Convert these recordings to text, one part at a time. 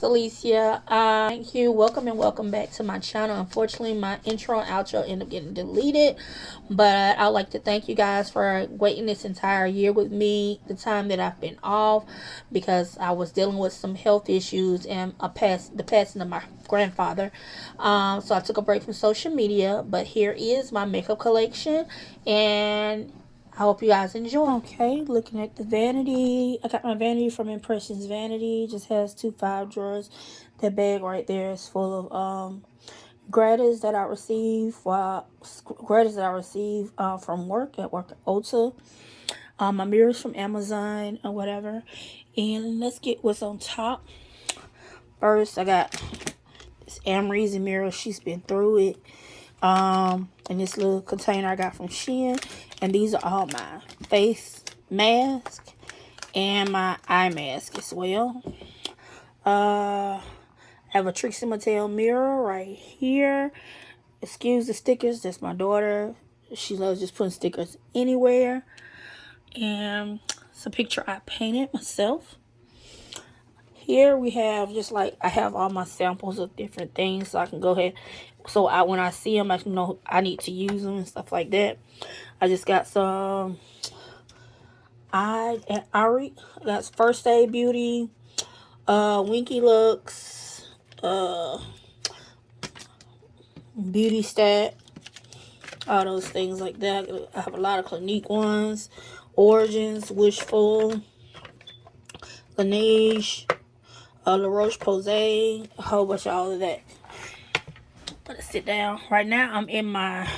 Alicia. Thank you. Welcome and welcome back to my channel. Unfortunately, my intro and outro ended up getting deleted, but I'd like to thank you guys for waiting this entire year with me, the time that I've been off, because I was dealing with some health issues and the passing of my grandfather. So I took a break from social media, but here is my makeup collection, and I hope you guys enjoy. Okay, looking at the vanity. I got my vanity from Impressions Vanity. Just has 2 5 drawers. That bag right there is full of gratities that I received from work at Ulta. My mirrors from Amazon or whatever. And let's get what's on top. First, I got this Amrezy mirror. She's been through it. And this little container I got from Shein. And these are all my face mask and my eye mask as well. I have a Trixie Mattel mirror right here. Excuse the stickers. That's my daughter. She loves just putting stickers anywhere. And it's a picture I painted myself. Here we have just like I have all my samples of different things, so I can go ahead. So when I see them, I can know I need to use them and stuff like that. I just got some I got First Aid Beauty, Winky Looks, Beauty Stat, all those things like that. I have a lot of Clinique ones, Origins, Wishful, Laneige, La Roche-Posay, a whole bunch of all of that. Let's sit down. Right now, I'm in my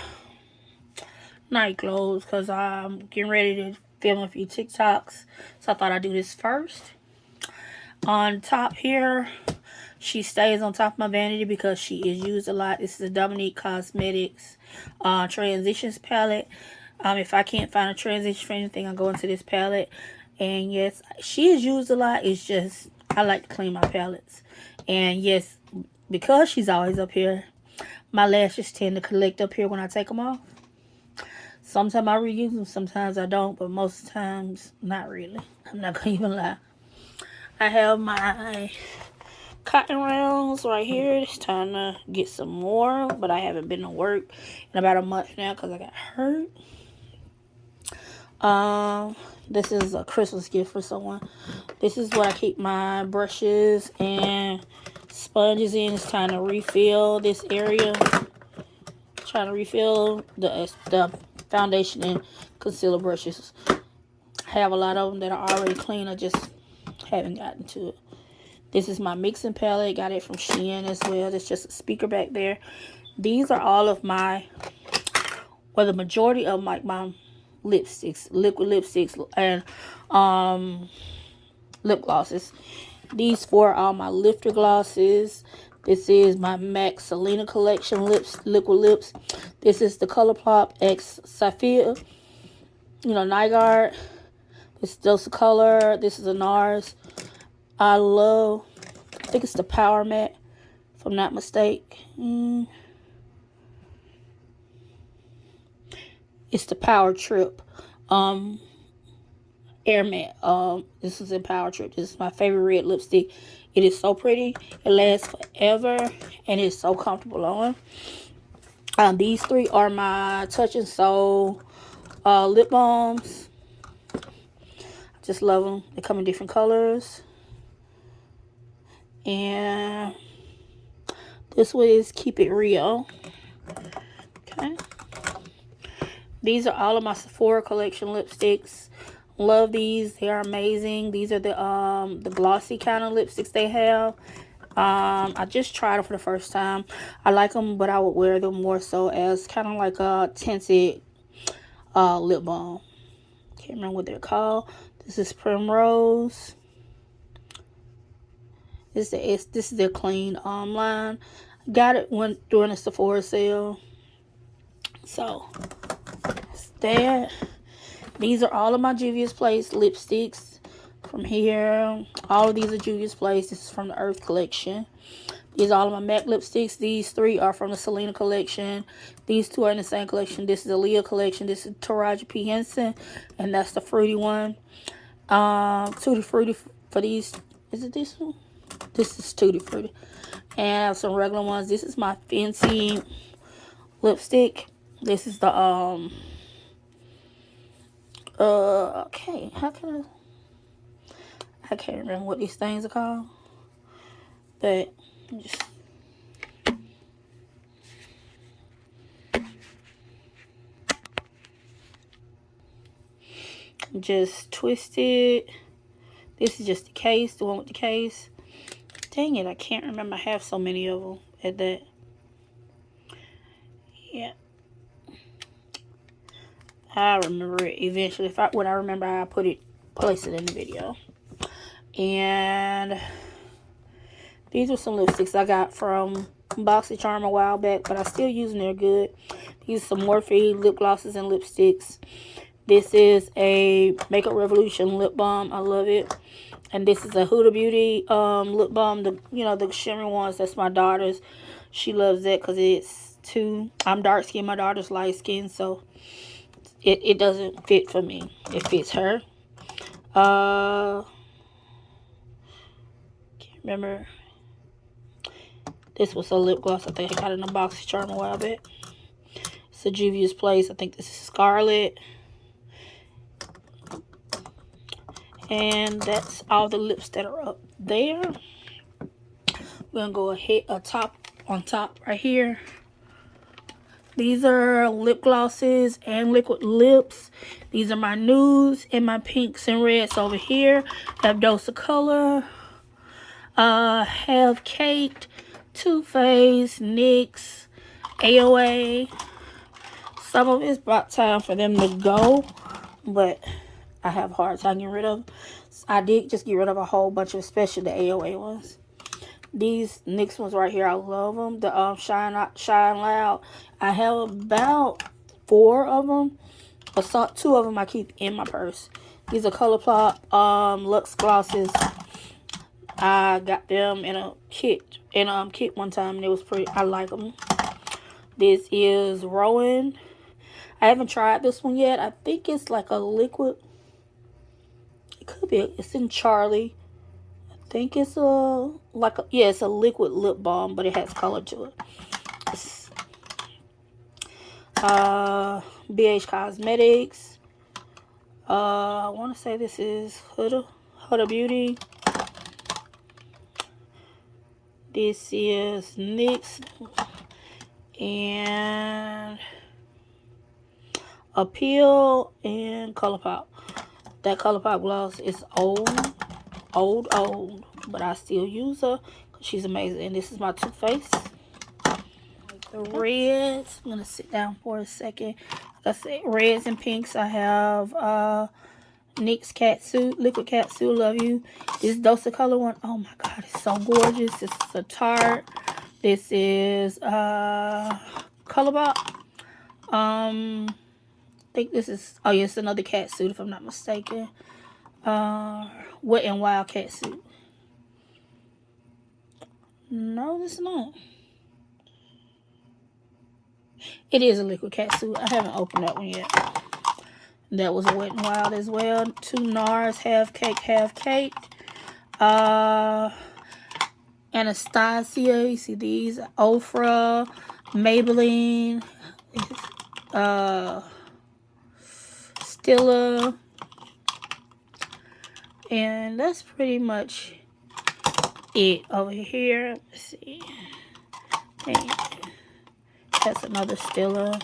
night clothes because I'm getting ready to film a few TikToks. So I thought I'd do this first. On top here, she stays on top of my vanity because she is used a lot. This is a Dominique Cosmetics Transitions palette. If I can't find a transition for anything, I'll go into this palette. And yes, she is used a lot. It's just, I like to clean my palettes. And yes, because she's always up here, my lashes tend to collect up here when I take them off. Sometimes I reuse them, sometimes I don't, but most times, not really. I'm not going to even lie. I have my cotton rounds right here. It's time to get some more, but I haven't been to work in about a month now because I got hurt. This is a Christmas gift for someone. This is what I keep my brushes and sponges in. It's time to refill this area. Trying to refill the foundation and concealer brushes. I have a lot of them that are already clean. I just haven't gotten to it. This is my mixing palette. Got it from Shein as well. There's just a speaker back there. These are all of my, or the majority of my lipsticks, liquid lipsticks, and lip glosses. These 4 are all my lifter glosses. This is my MAC Selena collection liquid lips. This is the ColourPop X Sapphire, Nygaard. This is Dose of Color. This is a NARS. I think it's the Power Matte, if I'm not mistaken. It's the Power Trip Air Matte. This is in Power Trip. This is my favorite red lipstick. It is so pretty. It lasts forever, and it's so comfortable on. These 3 are my Touch and Soul lip balms. I just love them. They come in different colors. And this one is Keep It Real. Okay. These are all of my Sephora collection lipsticks. Love these. They are amazing. These are the glossy kind of lipsticks they have. I just tried them for the first time. I like them, but I would wear them more so as kind of like a tinted lip balm. Can't remember what they're called. This is Primrose. This is their clean line. Got it during the Sephora sale. So it's that. These are all of my Juvia's Place lipsticks from here. All of these are Juvia's Place. This is from the Earth collection. These are all of my MAC lipsticks. These 3 are from the Selena collection. These 2 are in the same collection. This is the Leah collection. This is Taraji P. Henson, and that's the fruity one. Tutti Frutti for these. Is it this one? This is Tutti Frutti. And I have some regular ones. This is my Fancy lipstick. This is the okay, I can't remember what these things are called, but just twist it. This is just the case, the one with the case. Dang it, I can't remember. I have so many of them at that. Yeah, I remember it eventually. When I remember, I place it in the video. And these are some lipsticks I got from BoxyCharm a while back, but I still use them. They're good. These are some Morphe lip glosses and lipsticks. This is a Makeup Revolution lip balm. I love it. And this is a Huda Beauty lip balm. The shimmery ones. That's my daughter's. She loves that because it's I'm dark skinned. My daughter's light skinned, so it doesn't fit for me. It fits her. Can't remember. This was a lip gloss I think I got in a BoxyCharm a while back. It's a Juvia's Place. I think this is Scarlet. And that's all the lips that are up there. We're going to go ahead on top right here. These are lip glosses and liquid lips. These are my nudes and my pinks and reds over here. Have Dose of Color. Have Caked. Too Faced, NYX, AOA. Some of it's about time for them to go, but I have a hard time getting rid of them. I did just get rid of a whole bunch of, especially the AOA ones. These NYX ones right here, I love them. The Shine Loud. I have about 4 of them. But 2 of them I keep in my purse. These are ColourPop Luxe glosses. I got them in a kit one time, and it was pretty. I like them. This is Rowan. I haven't tried this one yet. I think it's like a liquid. It could be. It's in Charlie. I think it's it's a liquid lip balm, but it has color to it. It's, BH Cosmetics. I want to say this is Huda Beauty. This is NYX and Appeal and ColourPop. That ColourPop gloss is old, but I still use her because she's amazing. And this is my Too Faced. The reds. I'm gonna sit down for a second. Like I said, reds and pinks. I have NYX Catsuit, Liquid Catsuit, love you. This Dose of Color one, oh my god, it's so gorgeous. This is a Tarte. This is ColourPop. I think this is, oh yes, another catsuit if I'm not mistaken. Wet n Wild catsuit. No, this is not. It is a liquid catsuit. I haven't opened that one yet. That was a Wet n Wild as well. 2 NARS, Have Caked. Anastasia, you see these. Ofra, Maybelline, Stila. And that's pretty much it over here. Let's see. And that's another Stila.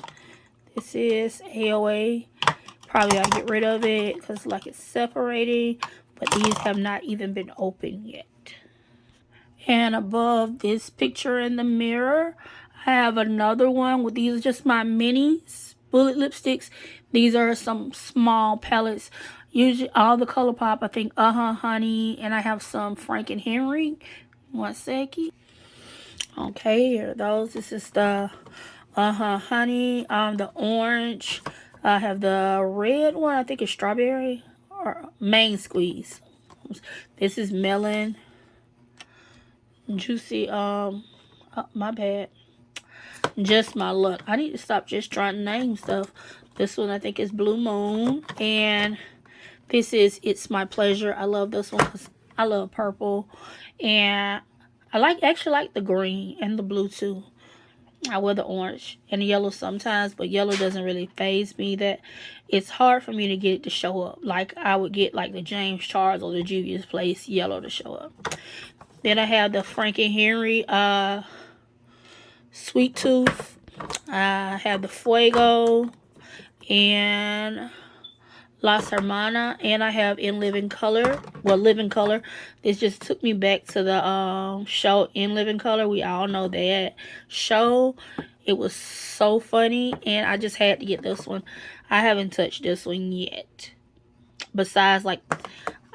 This is AOA. Probably gotta get rid of it because like it's separating, but these have not even been opened yet. And above this picture in the mirror, I have another one with these are just my minis bullet lipsticks. These are some small palettes. Usually all the ColourPop, I think Honey, and I have some Frank and Henry. One second. Okay, here are those. This is the Honey, the orange. I have the red one, I think it's strawberry or main squeeze. This is melon. Juicy, oh, my bad. Just my luck. I need to stop just trying to name stuff. This one I think is Blue Moon. And this is It's My Pleasure. I love this one because I love purple, and I actually like the green and the blue too. I wear the orange and the yellow sometimes, but yellow doesn't really faze me. That it's hard for me to get it to show up. Like I would get like the James Charles or the Juvia's Place yellow to show up. Then I have the Frank and Henry Sweet Tooth. I have the Fuego and Las Hermanas, and I have In Living Color. Well, Living Color. This just took me back to the show In Living Color. We all know that show. It was so funny, and I just had to get this one. I haven't touched this one yet. Besides, like,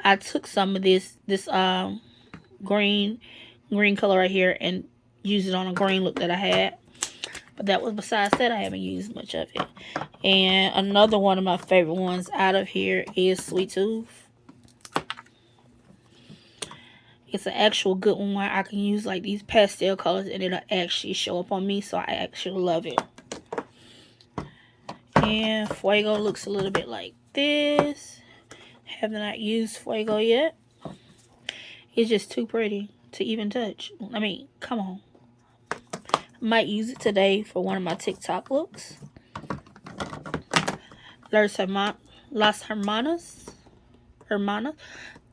I took some of this green color right here and used it on a green look that I had. But that was besides that, I haven't used much of it. And another one of my favorite ones out of here is Sweet Tooth. It's an actual good one where I can use like these pastel colors and it'll actually show up on me. So I actually love it. And Fuego looks a little bit like this. Have not used Fuego yet. It's just too pretty to even touch. I mean, come on. Might use it today for one of my TikTok looks. Las Hermanas.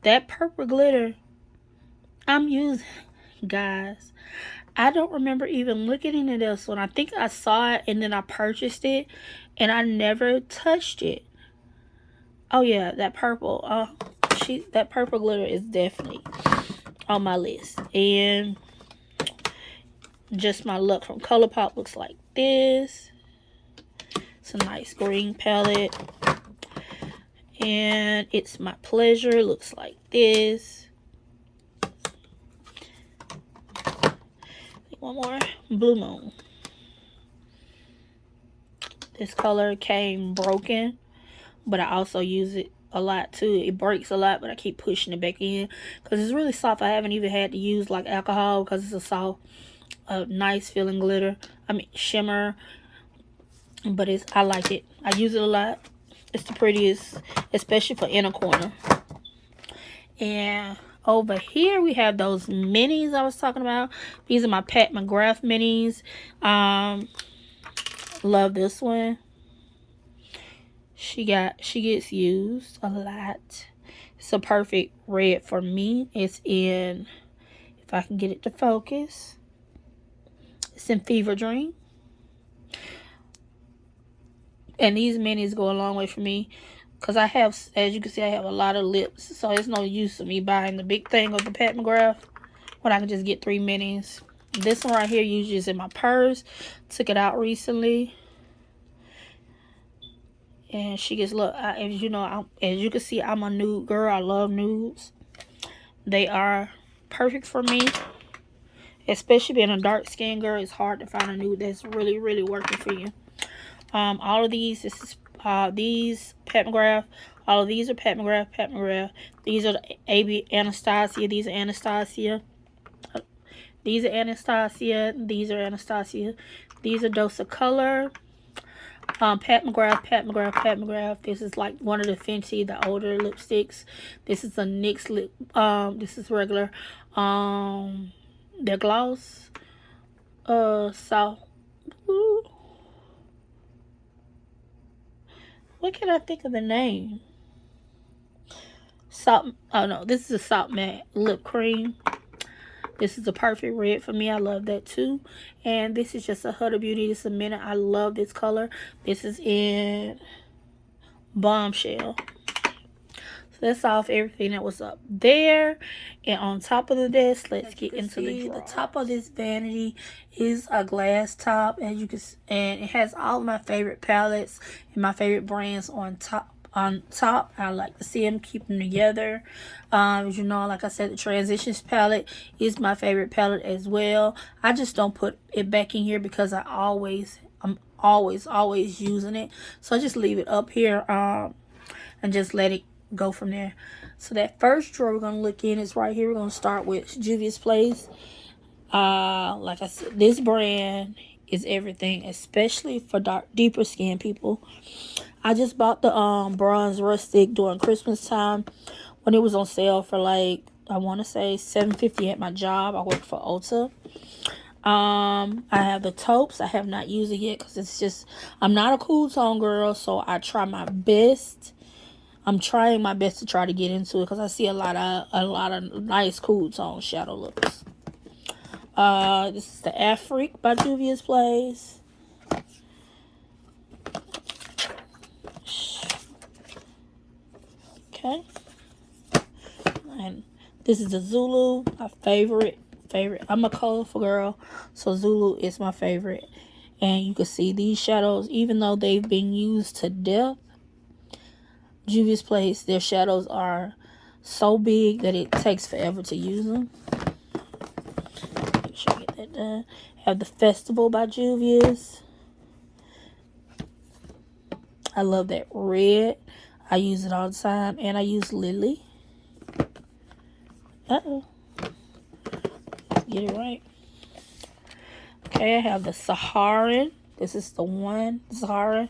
That purple glitter I'm using, guys. I don't remember even looking into this one. I think I saw it and then I purchased it and I never touched it. Oh yeah, that purple. That purple glitter is definitely on my list. And just my luck from ColourPop looks like this. It's a nice green palette. And It's My Pleasure looks like this. One more. Blue Moon. This color came broken, but I also use it a lot too. It breaks a lot, but I keep pushing it back in because it's really soft. I haven't even had to use like alcohol because it's a soft, nice feeling glitter. I mean shimmer, but I like it. I use it a lot. It's the prettiest, especially for inner corner. And over here we have those minis I was talking about. These are my Pat McGrath minis. Love this one. She gets used a lot. It's a perfect red for me. It's in, if I can get it to focus, it's in Fever Dream. And these minis go a long way for me. Because I have, as you can see, I have a lot of lips. So it's no use of me buying the big thing of the Pat McGrath when I can just get 3 minis. This one right here usually is in my purse. Took it out recently. And she gets, look, as you know, as you can see, I'm a nude girl. I love nudes. They are perfect for me. Especially being a dark skinned girl, it's hard to find a nude that's really, really working for you. All of these, these Pat McGrath. All of these are Pat McGrath. These are the AB Anastasia. These are Anastasia. These are Anastasia. These are Anastasia. These are Dose of Color. Pat McGrath. This is like one of the Fenty, the older lipsticks. This is a NYX lip. This is regular. Their gloss. What can I think of the name? Oh no, this is a Salt Matte Lip Cream. This is a perfect red for me. I love that too. And this is just a Huda Beauty. This is a Minute. I love this color. This is in Bombshell. So that's off everything that was up there. And on top of the desk, let's get into the drawer. The top of this vanity is a glass top, as you can see, and it has all of my favorite palettes and my favorite brands on top. I like to see them, keep them together. As you know, like I said, the Transitions palette is my favorite palette as well. I just don't put it back in here because I'm always using it. So I just leave it up here and just let it go from there. So that first drawer we're going to look in is right here. We're going to start with Juvia's Place. Like I said, this brand is everything, especially for deeper skin people. I just bought the bronze rustic during Christmas time when it was on sale for like I want to say $7.50 at my job. I work for Ulta. I have the taupes. I have not used it yet because it's just, I'm not a cool tone girl, so I try my best. I'm trying my best to try to get into it because I see a lot of nice cool tone shadow looks. This is the Afrique by Juvia's Place. Okay. And this is the Zulu, my favorite. I'm a colorful girl, so Zulu is my favorite. And you can see these shadows, even though they've been used to death, Juvia's Place, their shadows are so big that it takes forever to use them. Make sure I get that done. Have the Festival by Juvia's. I love that red. I use it all the time. And I use Lily. Uh-oh. Get it right. Okay, I have the Saharan. This is the one, Saharan.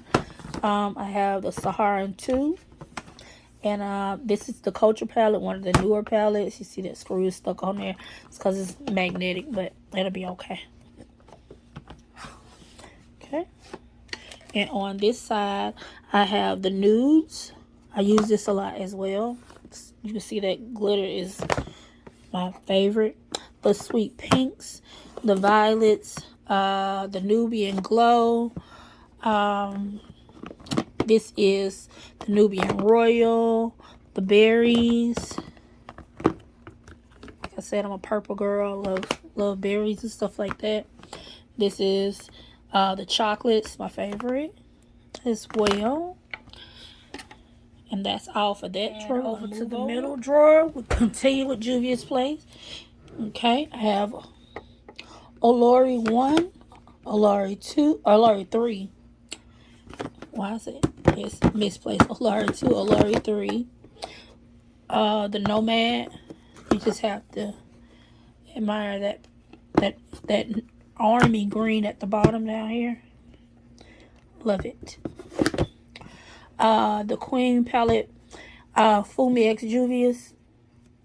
I have the Saharan 2. And this is the Culture palette, one of the newer palettes. You see that screw is stuck on there. It's because it's magnetic, but it'll be okay. Okay. And on this side, I have the nudes. I use this a lot as well. You can see that glitter is my favorite. The sweet pinks, the violets, the Nubian Glow. This is the Nubian Royal, the berries. Like I said, I'm a purple girl. Love berries and stuff like that. This is the chocolates, my favorite as well. And that's all for that drawer. Over to the middle drawer. We'll continue with Juvia's Place. Okay, I have Olori 1, Olori 2, Olori 3. Why is it? It's misplaced. Olori 2, Olori 3. The Nomad. You just have to admire that army green at the bottom down here. Love it. The Queen palette, Fumi X Juvia's.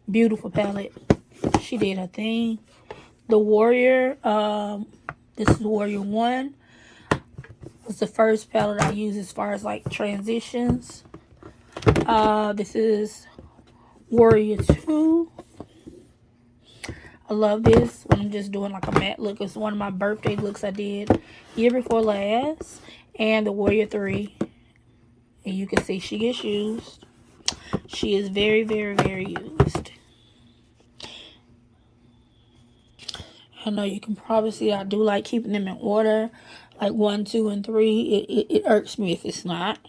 Beautiful palette. She did her thing. The Warrior, this is Warrior 1. It's the first palette I use as far as like transitions. This is Warrior 2. I love this when I'm just doing like a matte look. It's one of my birthday looks I did year before last. And the Warrior 3. And you can see she gets used. She is very, very, very used. I know you can probably see I do like keeping them in order. Like 1, 2, and 3. It irks me if it's not.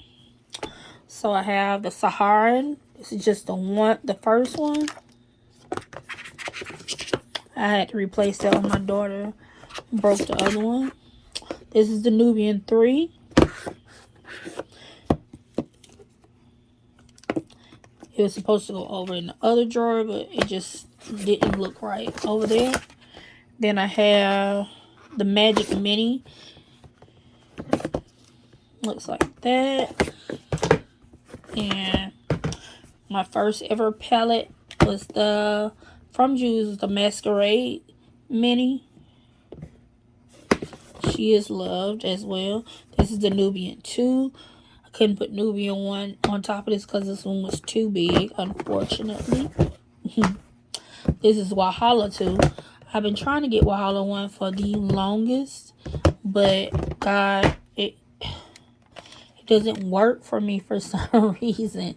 So I have the Saharan. This is just the first one. I had to replace that when my daughter broke the other one. This is the Nubian 3. It was supposed to go over in the other drawer, but it just didn't look right over there. Then I have the Magic Mini. Looks like that. And my first ever palette was from Juice, the Masquerade Mini. She is loved as well. This is the Nubian 2. I couldn't put Nubian 1 on top of this because this one was too big, unfortunately. This is Wahala 2. I've been trying to get Wahala 1 for the longest, but God, it doesn't work for me for some reason.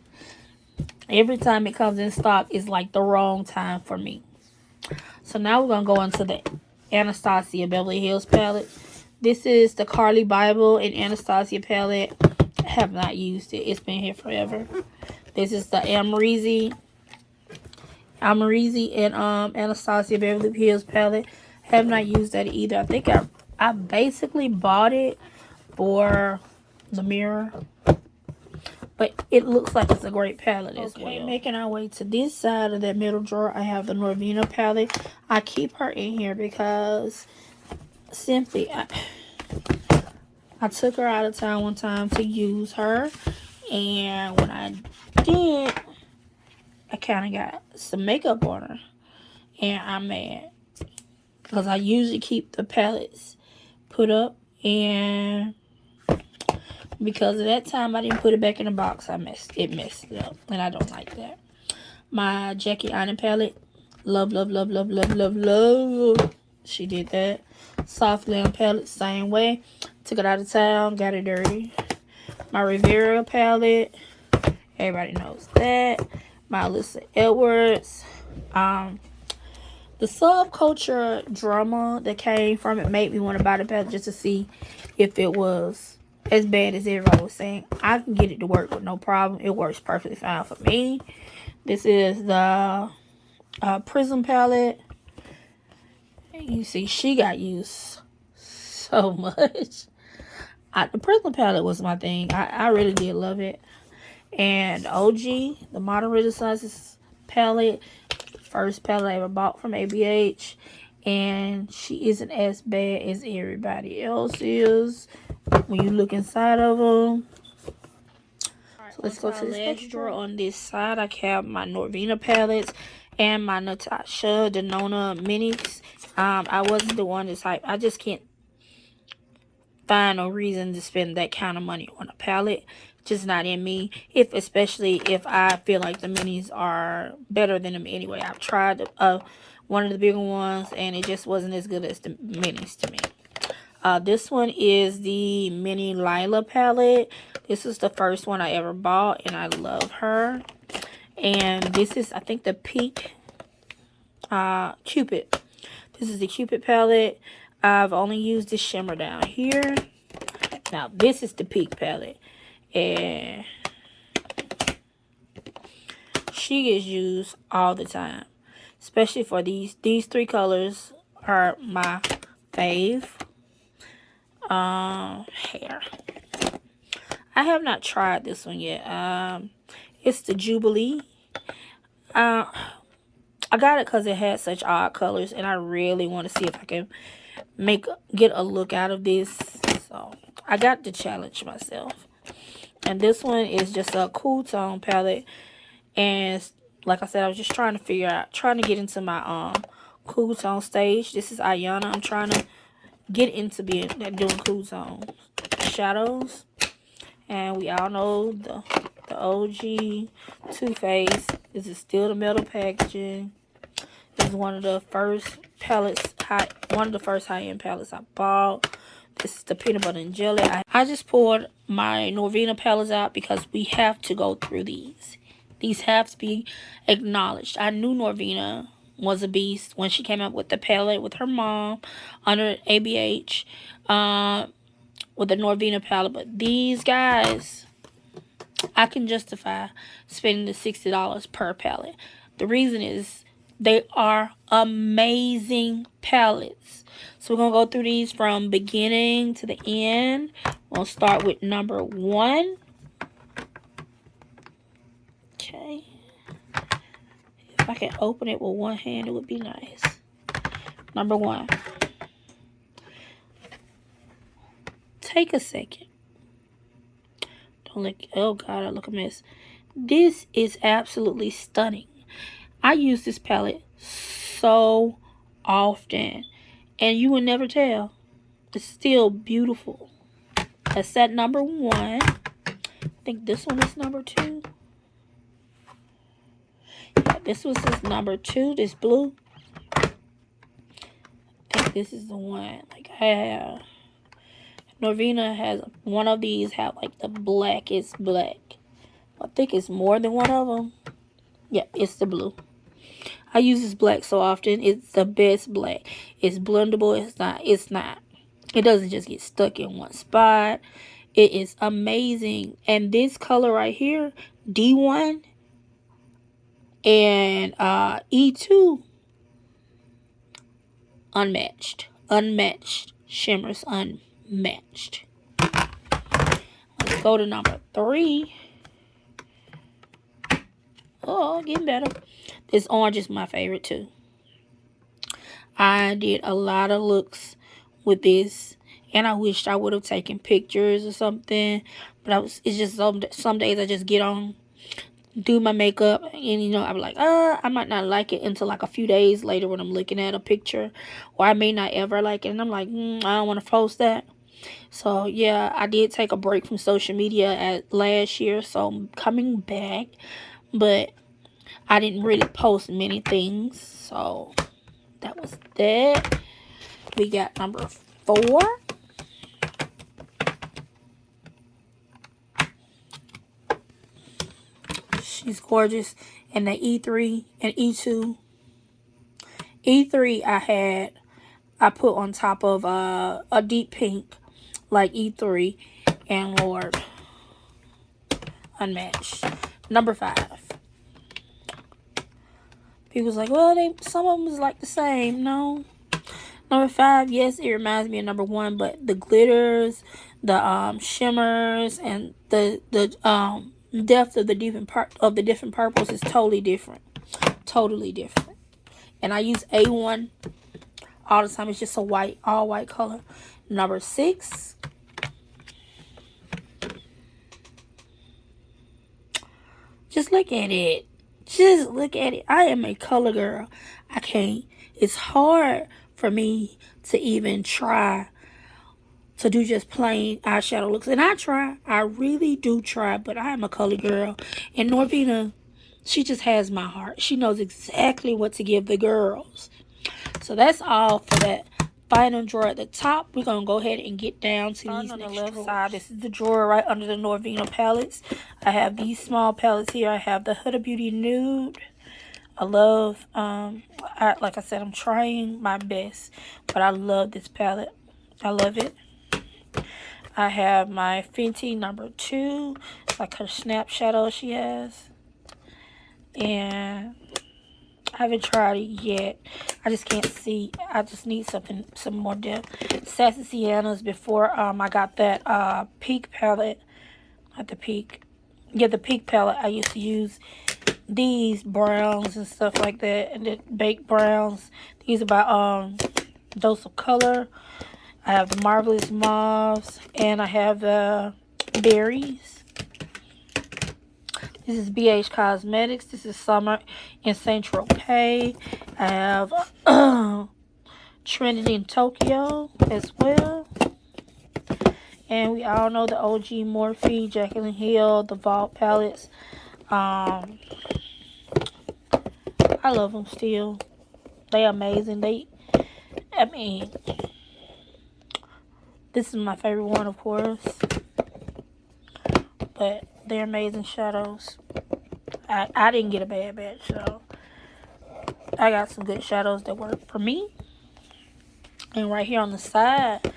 Every time it comes in stock, it's like the wrong time for me. So now we're going to go into the Anastasia Beverly Hills palette. This is the Carly Bible and Anastasia palette. I have not used it. It's been here forever. This is the Amrezy and Anastasia Beverly Hills palette. Have not used that either. I think I basically bought it for the mirror, but it looks like it's a great palette as well. Making our way to this side of that middle drawer, I have the Norvina palette. I keep her in here because simply I took her out of town one time to use her, and when I did, I kind of got some makeup on her. And I'm mad. Because I usually keep the palettes put up. And because of that time I didn't put it back in the box, it messed it up. And I don't like that. My Jackie Aina palette. Love, love, love, love, love, love, love. She did that. Soft Glam palette, same way. Took it out of town, got it dirty. My Rivera palette. Everybody knows that. My Alyssa Edwards. The subculture drama that came from it made me want to buy the palette just to see if it was as bad as everybody was saying. I can get it to work with no problem. It works perfectly fine for me. This is the Prism palette. You see, she got used so much. The Prism palette was my thing. I really did love it. And OG, the Modern Renaissance palette. First palette I ever bought from ABH. And she isn't as bad as everybody else is when you look inside of them. So let's go to the last drawer. On this side, I have my Norvina palettes and my Natasha Denona minis. I wasn't the one that's like, I just can't find no reason to spend that kind of money on a palette. Just not in me. Especially if I feel like the minis are better than them anyway. I've tried one of the bigger ones and it just wasn't as good as the minis to me. This one is the mini Lila palette. This is the first one I ever bought and I love her. And this is, I think, the Peak Cupid. This is the Cupid palette. I've only used the shimmer down here. Now, this is the Peak palette. And she gets used all the time. Especially for these three colors are my fave. Hair. I have not tried this one yet. It's the Jubilee. I got it because it had such odd colors, and I really want to see if I can get a look out of this. So I got to challenge myself. And this one is just a cool tone palette, and like I said, I was just trying to get into my cool tone stage. This is Ayana. I'm trying to get into doing cool tone shadows. And we all know the OG Too Faced. This is still the metal packaging. This is one of the first palettes, one of the first high-end palettes I bought. This is the peanut butter and jelly. I just poured my Norvina palettes out because we have to go through these. These have to be acknowledged. I knew Norvina was a beast when she came up with the palette with her mom under ABH with the Norvina palette. But these guys, I can justify spending the $60 per palette. The reason is they are amazing palettes. So we're going to go through these from beginning to the end. We'll start with number 1. Okay. If I can open it with one hand, it would be nice. Number 1. Take a second. Don't look. Oh, God, I look a mess. This is absolutely stunning. I use this palette so often, and you will never tell. It's still beautiful. That's at number 1. I think this one is number 2. Yeah, this was his number 2. This blue. I think this is the one. Like, I have Norvina has one of these. Have like the blackest black. I think it's more than one of them. Yeah, it's the blue. I use this black so often. It's the best black. It's blendable. It's not. It doesn't just get stuck in one spot. It is amazing. And this color right here, D1 and E2, unmatched. Unmatched. Shimmers unmatched. Let's go to number 3. Oh, getting better. This orange is my favorite too. I did a lot of looks with this, and I wished I would have taken pictures or something. But it's just some days I just get on do my makeup, and you know, I'm like, I might not like it until like a few days later when I'm looking at a picture, or I may not ever like it, and I'm like, I don't want to post that. So yeah, I did take a break from social media at last year, so I'm coming back, but I didn't really post many things. So that was that. We got number 4. She's gorgeous. And the E3 and E2. E3 I put on top of a deep pink like E3, and Lord, unmatched. Number 5. People's like, well, some of them is like the same. No. Number 5, yes, it reminds me of number 1, but the glitters, the shimmers, and the depth of the different purples is totally different. Totally different. And I use A1 all the time. It's just a all white color. Number 6. Just look at it. Just look at it. I am a color girl. I can't. It's hard for me to even try to do just plain eyeshadow looks. And I try. I really do try. But I am a color girl. And Norvina, she just has my heart. She knows exactly what to give the girls. So that's all for that final drawer at the top. We're going to go ahead and get down to these on the left side. This is the drawer right under the Norvina palettes. I have these small palettes here. I have the Huda Beauty Nude. I love, like I said, I'm trying my best, but I love this palette. I love it. I have my Fenty number 2. It's like her snap shadow she has. And I haven't tried it yet. I just can't see. I just need some more depth. Sassy Siennas before I got that Peak palette. Not the Peak. Yeah, the Peak palette. I used to use these browns and stuff like that, and the baked browns. These are by Dose of Color. I have the Marvelous Mauves, and I have the Berries. This is BH Cosmetics. This is Summer in Saint Tropez. I have Trinity in Tokyo as well. And we all know the OG Morphe, Jaclyn Hill, the Vault palettes. I love them still. They amazing. I mean, this is my favorite one, of course. But they're amazing shadows. I didn't get a bad batch, so I got some good shadows that work for me. And right here on the side,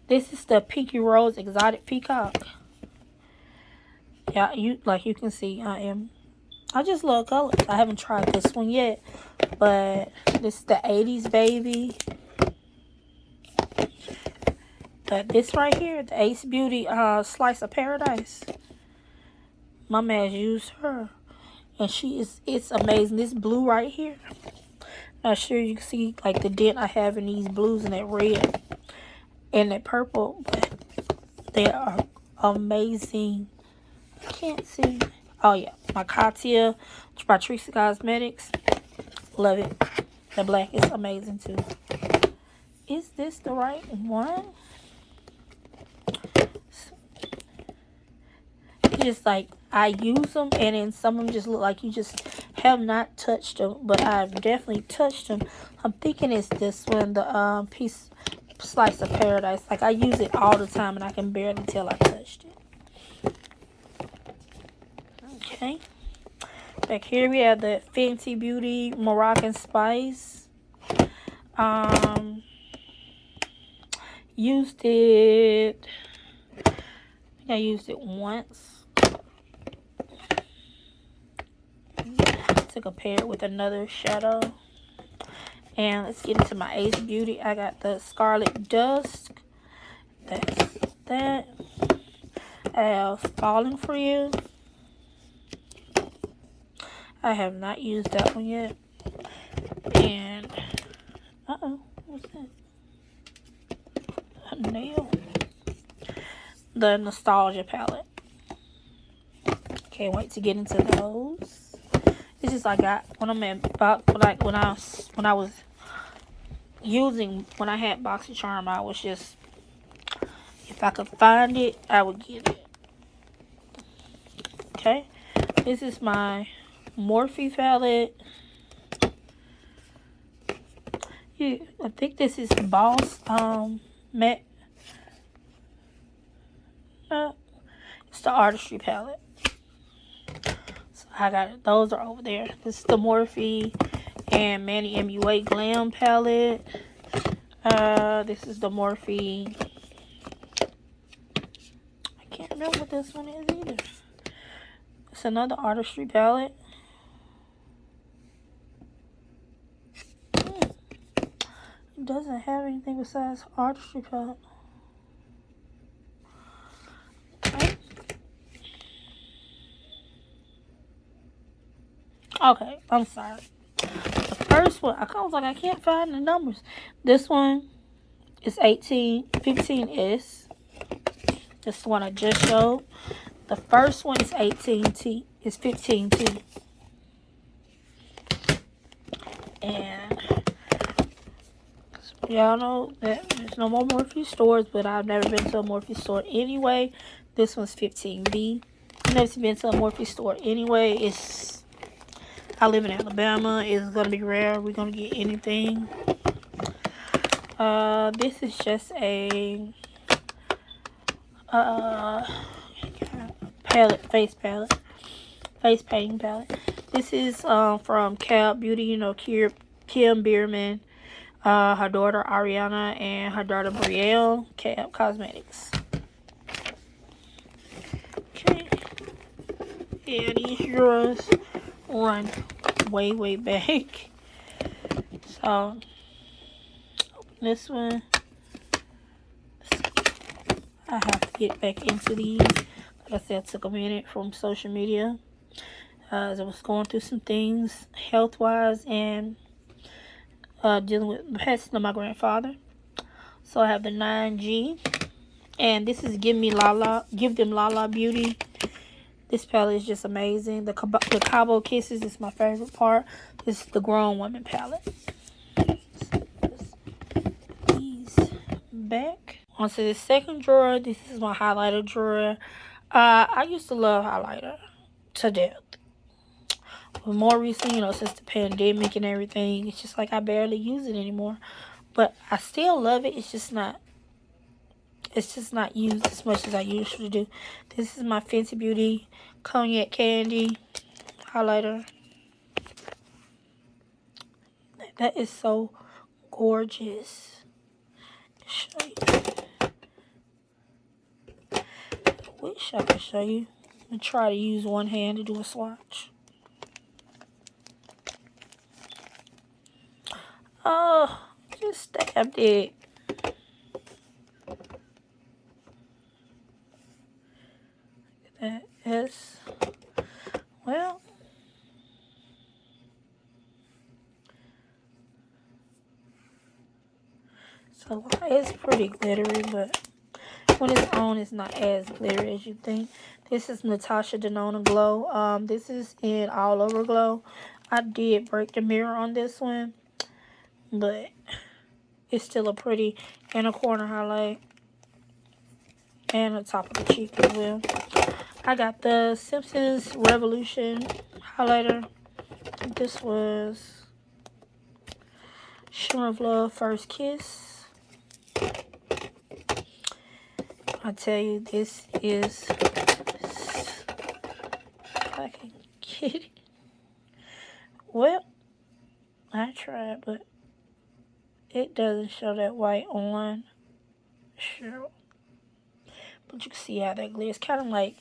this is the Pinky Rose Exotic Peacock. Yeah, you can see, I just love colors. I haven't tried this one yet, but this is the 80s baby. But this right here, the Ace Beauty Slice of Paradise. My man used her, and it's amazing. This blue right here. Not sure you can see like the dent I have in these blues and that red and that purple, but they are amazing. I can't see. Oh yeah, my Katia by Tracy Cosmetics. Love it. The black is amazing too. Is this the right one? It's just like I use them, and then some of them just look like you just have not touched them, but I've definitely touched them. I'm thinking it's this one, the Slice of Paradise. Like I use it all the time, and I can barely tell I touched it. Okay. Back here we have the Fenty Beauty Moroccan Spice. Used it. I think I used it once. To compare it with another shadow. And let's get into my Ace Beauty. I got the Scarlet Dusk. That's that. I have Falling For You. I have not used that one yet. And what's that? A nail. The Nostalgia palette. Can't wait to get into those. It's just like when I'm at like when I was using, when I had BoxyCharm, I was just, if I could find it, I would get it. Okay, this is my Morphe palette. I think this is Boss matte. It's the Artistry palette. So I got it. Those are over there. This is the Morphe and Manny MUA Glam palette. This is the Morphe. I can't remember what this one is either. It's another Artistry palette. It doesn't have anything besides Artistry palette. Okay, I'm sorry. The first one, I was like, I can't find the numbers. This one is 15S. This is the one I just showed. The first one is 18T. It's 15T. And y'all know that there's no more Morphe stores, but I've never been to a Morphe store anyway. This one's 15B. I've never been to a Morphe store anyway. I live in Alabama. It's gonna be rare we're gonna get anything. This is just a face painting palette. This is from Cab Beauty, you know, Kim Bierman, her daughter Ariana, and her daughter Brielle. Cab Cosmetics. Okay. Yeah, these drawers run way back. So open this one. I have to get back into these. Like I said, I took a minute from social media as I was going through some things health-wise and dealing with the passing of my grandfather. So I have the 9G, and this is Give Them Lala Beauty. This palette is just amazing. The Cabo Kisses is my favorite part. This is the Grown Woman palette. These back. Onto the second drawer. This is my highlighter drawer. I used to love highlighter to death. But more recently, you know, since the pandemic and everything, it's just like I barely use it anymore. But I still love it. It's just not used as much as I usually do. This is my Fenty Beauty Cognac Candy highlighter. That is so gorgeous. Show you. I wish I could show you. I'm gonna try to use one hand to do a swatch. Oh, just stabbed it. That is, well, so it's pretty glittery, but when it's on, it's not as glittery as you think. This is Natasha Denona Glow. This is in All Over Glow. I did break the mirror on this one, but it's still a pretty inner corner highlight and the top of the cheek as well. I got the Simpsons Revolution highlighter. This was Shimmer of Love First Kiss. I tell you, this is, if I can get it. Well, I tried, but it doesn't show that white on. Sure. But you can see how that glitters. Kind of like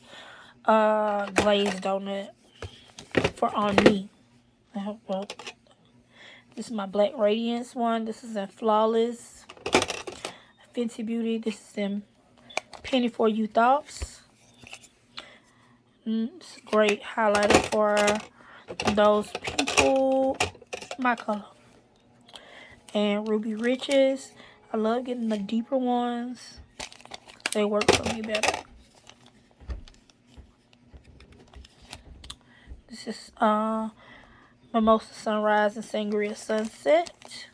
glazed donut for on me. Well, this is my Black Radiance one. This is in Flawless Fenty Beauty. This is in Penny For You Thoughts. It's a great highlighter for those people. My color. And Ruby Riches. I love getting the deeper ones. They work for me better. This is Mimosa Sunrise and Sangria Sunset.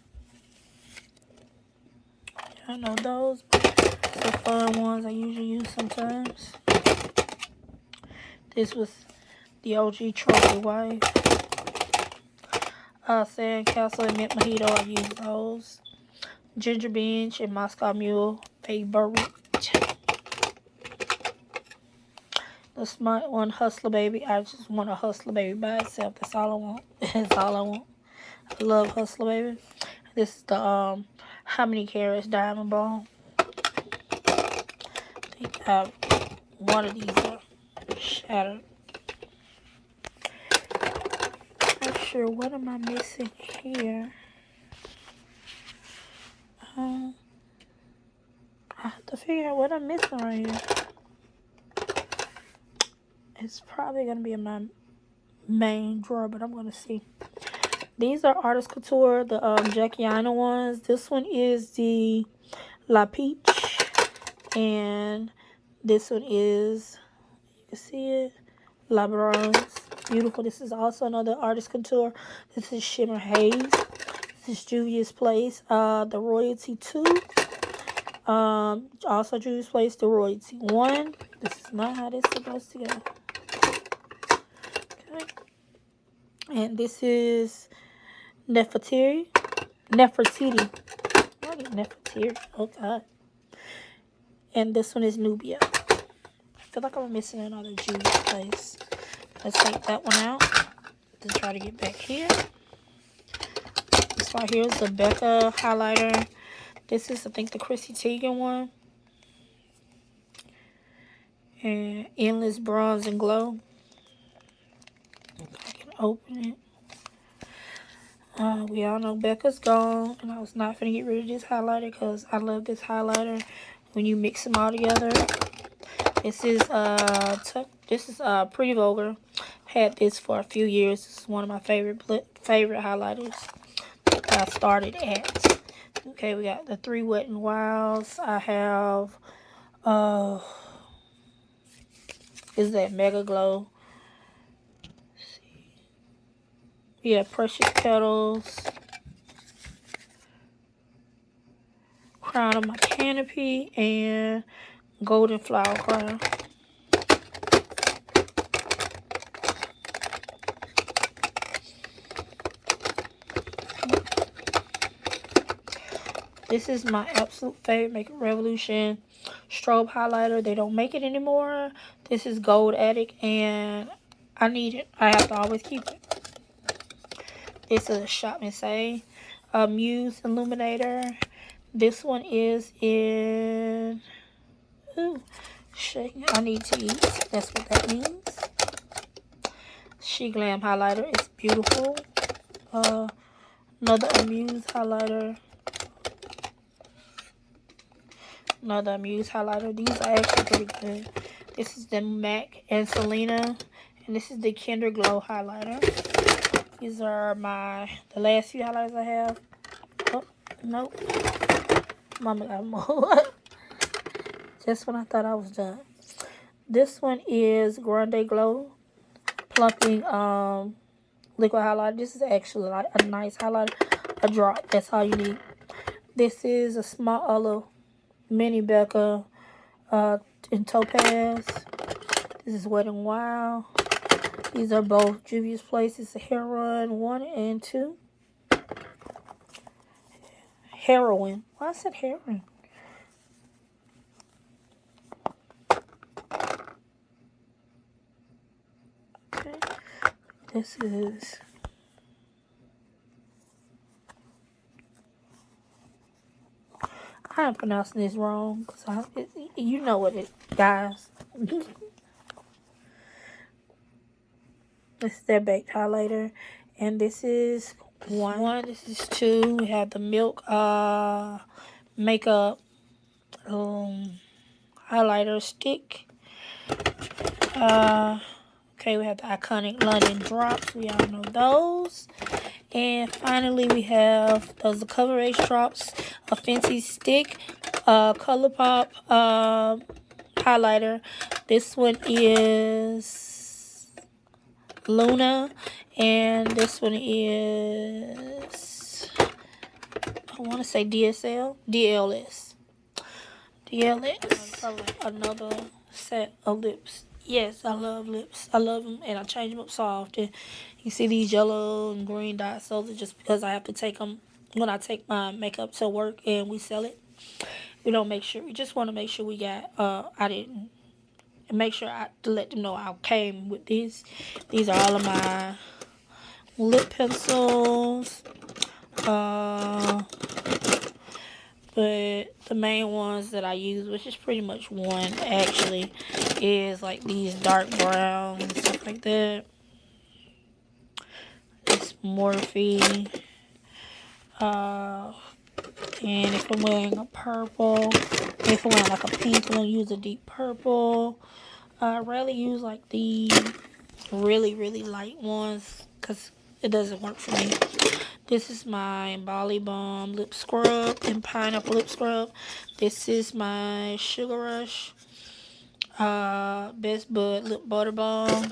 I know those, but the fun ones I usually use sometimes. This was the OG Trophy Wife. Sandcastle and Mint Mojito, I use those. Ginger Binge and Moscow Mule favorite. The Smart One Hustler Baby. I just want a Hustler Baby by itself. That's all I want. That's all I want. I love Hustler Baby. This is the How Many Carats Diamond Ball. I think one of these are shattered. Not sure. What am I missing here? I have to figure out what I'm missing right here. It's probably going to be in my main drawer, but I'm going to see. These are Artist Couture, the Jacquiana ones. This one is the La Peach. And this one is, you can see it, La Bronze. Beautiful. This is also another Artist Couture. This is Shimmer Haze. This is Juvia's Place. The Royalty 2. Also Juvia's Place, the Royalty 1. This is not how this is supposed to go. And this is Nefertiti. Nefertiti. Oh, God. And this one is Nubia. I feel like I'm missing another Juvia's Place. Let's take that one out. To try to get back here. This right here is the Becca highlighter. This is, I think, the Chrissy Teigen one. And Endless Bronze and Glow. I can open it. We all know Becca's gone, and I was not going to get rid of this highlighter because I love this highlighter when you mix them all together. This is Pretty Vulgar. Had this for a few years. This is one of my favorite highlighters that I started at. Okay, we got the 3 Wet n Wilds. I have is that Mega Glow. Yeah, Precious Petals, Crown of My Canopy, and Golden Flower Crown. This is my absolute favorite Makeup Revolution strobe highlighter. They don't make it anymore. This is Gold Addict, and I need it. I have to always keep it. This is a Shop and Say Muse Illuminator. This one is in... Ooh, shaking. I need to eat. That's what that means. She Glam highlighter. It's beautiful. Another Muse highlighter. Another Muse highlighter. These are actually pretty good. This is the MAC and Selena. And this is the Kinder Glow highlighter. These are the last few highlighters I have. Oh, nope. Mama got more. Just when I thought I was done. This one is Grande Glow Plumping Liquid Highlighter. This is actually a nice highlighter. A drop. That's all you need. This is a small mini Becca in Topaz. This is Wet n Wild. These are both Juvia's Place. It's a Heroin 1 and 2. Heroin. Why I said heroin? Okay. This is... I'm pronouncing this wrong. Because you know what it... Guys. This is their baked highlighter. And this is 1. This is 2. We have the Milk makeup highlighter stick. Okay, we have the iconic London drops. We all know those. And finally, we have those Coverage drops, a Fenty stick, ColourPop highlighter. This one is Luna. And this one is, I want to say DLS. Another set of lips. Yes, I love lips. I love them, and I change them up so often. You see these yellow and green dots. Those are just because I have to take them when I take my makeup to work and we sell it. We just want to make sure we got, to let them know I came with these. These are all of my lip pencils. But the main ones that I use, which is pretty much one actually, is like these dark browns and stuff like that. It's Morphe. And if I'm wearing a purple, if I'm wearing like a pink, I'm gonna use a deep purple. I rarely use like the really light ones because it doesn't work for me. This is my Bali Balm lip scrub and pineapple lip scrub. This is my Sugar Rush Best Bud lip butter balm.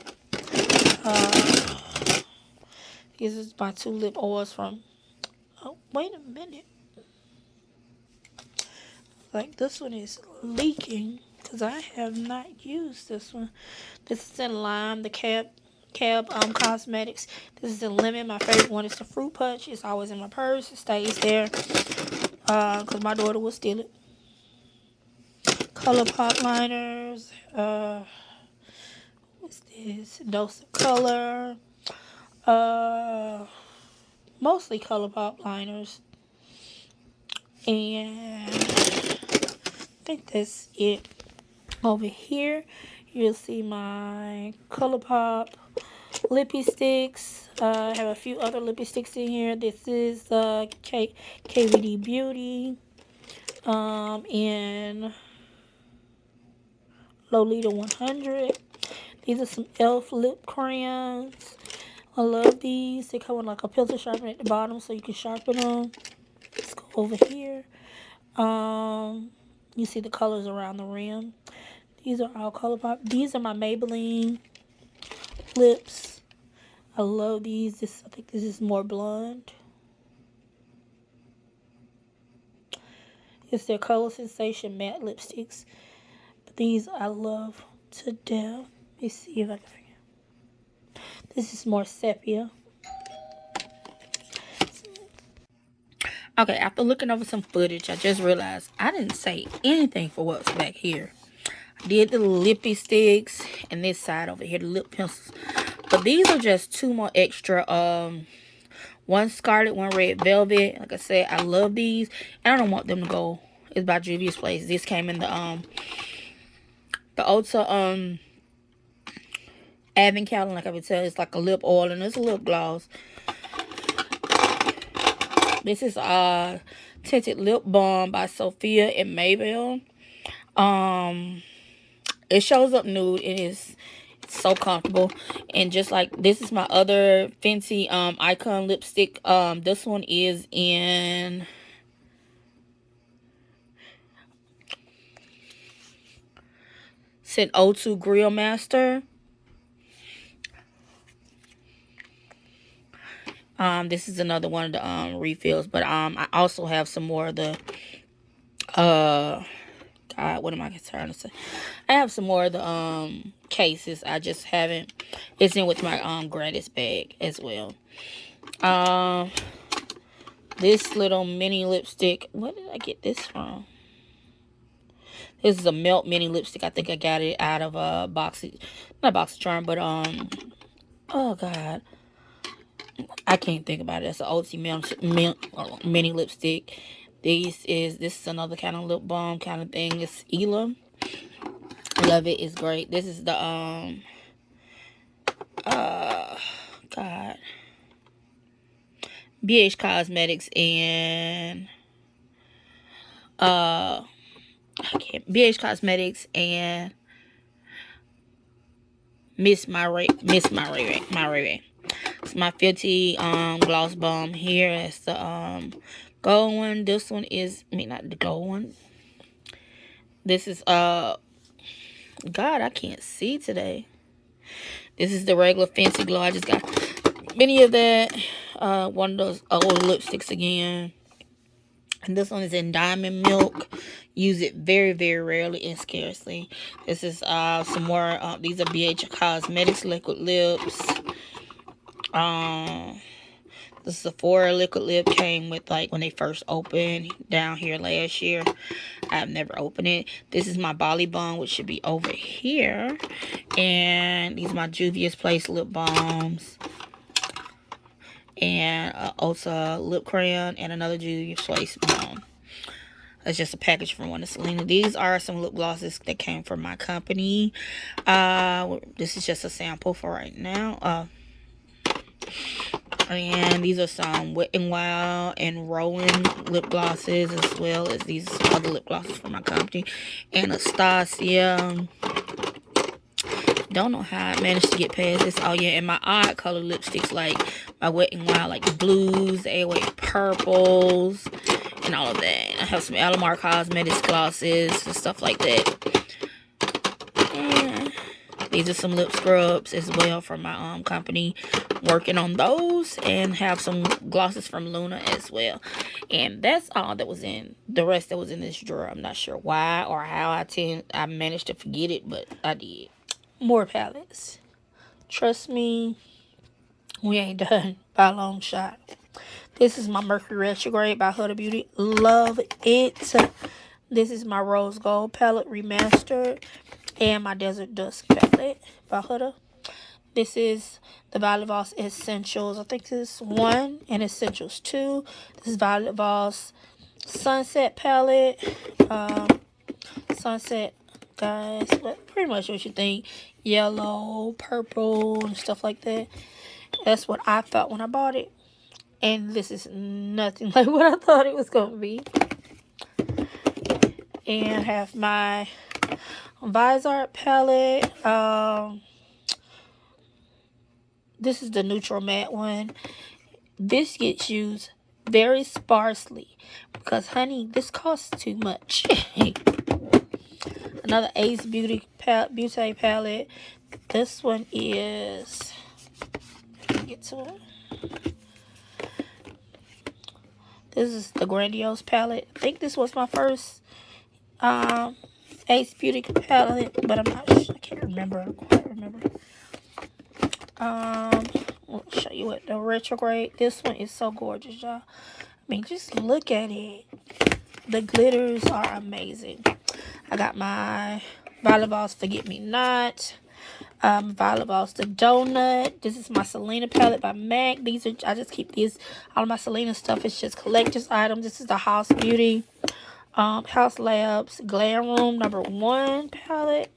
This is my 2 lip oils from, oh wait a minute, like this one is leaking because I have not used this one. This is in Lime, the Cab Cosmetics. This is in Lemon. My favorite one is the Fruit Punch. It's always in my purse. It stays there because my daughter will steal it. ColourPop liners. What's this? Dose of Color. Mostly ColourPop liners. And I think that's it. Over here, you'll see my ColourPop lippy sticks. I have a few other lippy sticks in here. This is KVD Beauty in Lolita 100. These are some e.l.f. lip crayons. I love these. They come with like a pencil sharpener at the bottom so you can sharpen them. Let's go over here. You see the colors around the rim. These are all ColourPop. These are my Maybelline lips. I love these. I think this is more blonde. It's their Color Sensation matte lipsticks. But these I love to death. Let me see if I can figure it. This is more sepia. Okay, after looking over some footage, I just realized I didn't say anything for what's back here. I did the lippy sticks and this side over here, the lip pencils. But these are just 2 more extra. One scarlet, one red velvet. Like I said, I love these. And I don't want them to go. It's by Juvia's Place. This came in the Ulta advent calendar. Like I would tell, it's like a lip oil and it's a lip gloss. This is Tinted Lip Balm by Sophia and Maybell. It shows up nude. It is so comfortable. And just like this is my other Fenty Icon lipstick. This one is in O2 Grill Master. This is another one of the refills, but I also have some more of the God, what am I trying to say? I have some more of the cases. I just haven't. It's in with my gratis bag as well. This little mini lipstick. Where did I get this from? This is a Melt mini lipstick. I think I got it out of a not BoxyCharm, but oh God, I can't think about it. It's an OT mini lipstick. This is another kind of lip balm kind of thing. It's Elam. I love it. It's great. This is the God, BH Cosmetics and BH Cosmetics and Miss My Ray. It's my Fenty gloss balm here. It's the gold one. This one is, not the gold one. This is God, I can't see today. This is the regular Fancy Glow. I just got many of that. One of those old lipsticks again. And this one is in Diamond Milk. Use it very, very rarely and scarcely. This is some more. These are BH Cosmetics liquid lips. The Sephora liquid lip came with, like, when they first opened down here last year. I've never opened it. This is my Bali Balm, which should be over here. And these are my Juvia's Place lip balms. And Ulta lip crayon and another Juvia's Place balm. That's just a package from one of Selena. These are some lip glosses that came from my company. This is just a sample for right now. And these are some Wet n Wild and Rowan lip glosses, as well as these other lip glosses from my company. Anastasia. Don't know how I managed to get past this. Oh yeah, and my odd color lipsticks, like my Wet n Wild, like the blues, the AOA purples, and all of that. I have some Alamar Cosmetics glosses and stuff like that. And these are some lip scrubs as well from my company. Working on those, and have some glosses from Luna as well. And that's all that was in the rest that was in this drawer. I'm not sure why or how I managed to forget it, but I did. More palettes. Trust me, we ain't done by a long shot. This is my Mercury Retrograde by Huda Beauty. Love it. This is my Rose Gold palette remastered, and my Desert Dusk palette by Huda. This is the Violet Voss Essentials. I think this is 1 and Essentials 2. This is Violet Voss Sunset palette. Sunset, guys, pretty much what you think. Yellow, purple, and stuff like that. That's what I felt when I bought it. And this is nothing like what I thought it was going to be. And I have my Vizart palette. This is the neutral matte one. This gets used very sparsely because, honey, this costs too much. Another Ace Beauty palette. This one is, get to it. This is the Grandiose palette. I think this was my first Ace Beauty palette, but I'm not sure. I can't remember. I quite remember. I'll show you what the Retrograde. This one is so gorgeous, y'all. I mean, just look at it. The glitters are amazing. I got my Violet Voss Forget Me Not. Violet Voss The Donut. This is my Selena palette by MAC. These are, I just keep these. All of my Selena stuff is just collector's items. This is the House Beauty House Labs Glam Room #1 palette.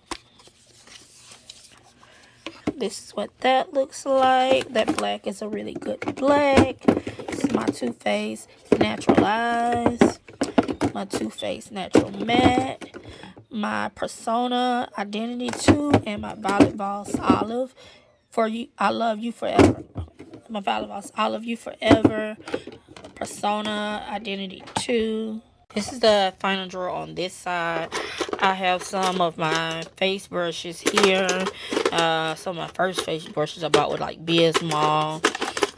This is what that looks like. That black is a really good black. This is my Too Faced Natural Eyes. My Too Faced Natural Matte. My Persona Identity 2. And my Violet Voss Olive. For You, I Love You Forever. My Violet Voss I Love You Forever. Persona Identity 2. This is the final drawer on this side. I have some of my face brushes here. Some of my first face brushes I bought with like Bismol.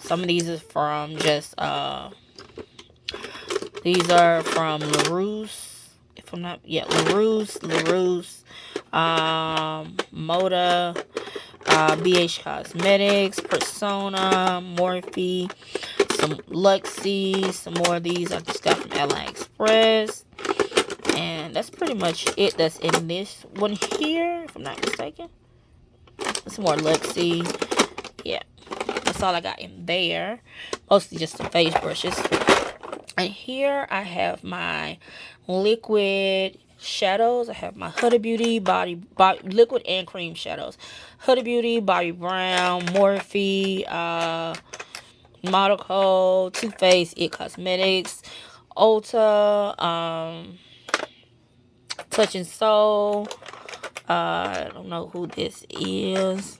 Some of these is from just these are from LaRousse. If I'm not, yeah, LaRousse, Moda, BH Cosmetics, Persona, Morphe, some Luxie, some more of these I just got from AliExpress. And that's pretty much it that's in this one here, if I'm not mistaken. Some more Luxie. Yeah, that's all I got in there. Mostly just the face brushes. And here I have my liquid shadows. I have my Huda Beauty body liquid and cream shadows. Huda Beauty, Bobbi Brown, Morphe, Model Code, Too Faced, It Cosmetics, Ulta, Touch and Soul. I don't know who this is.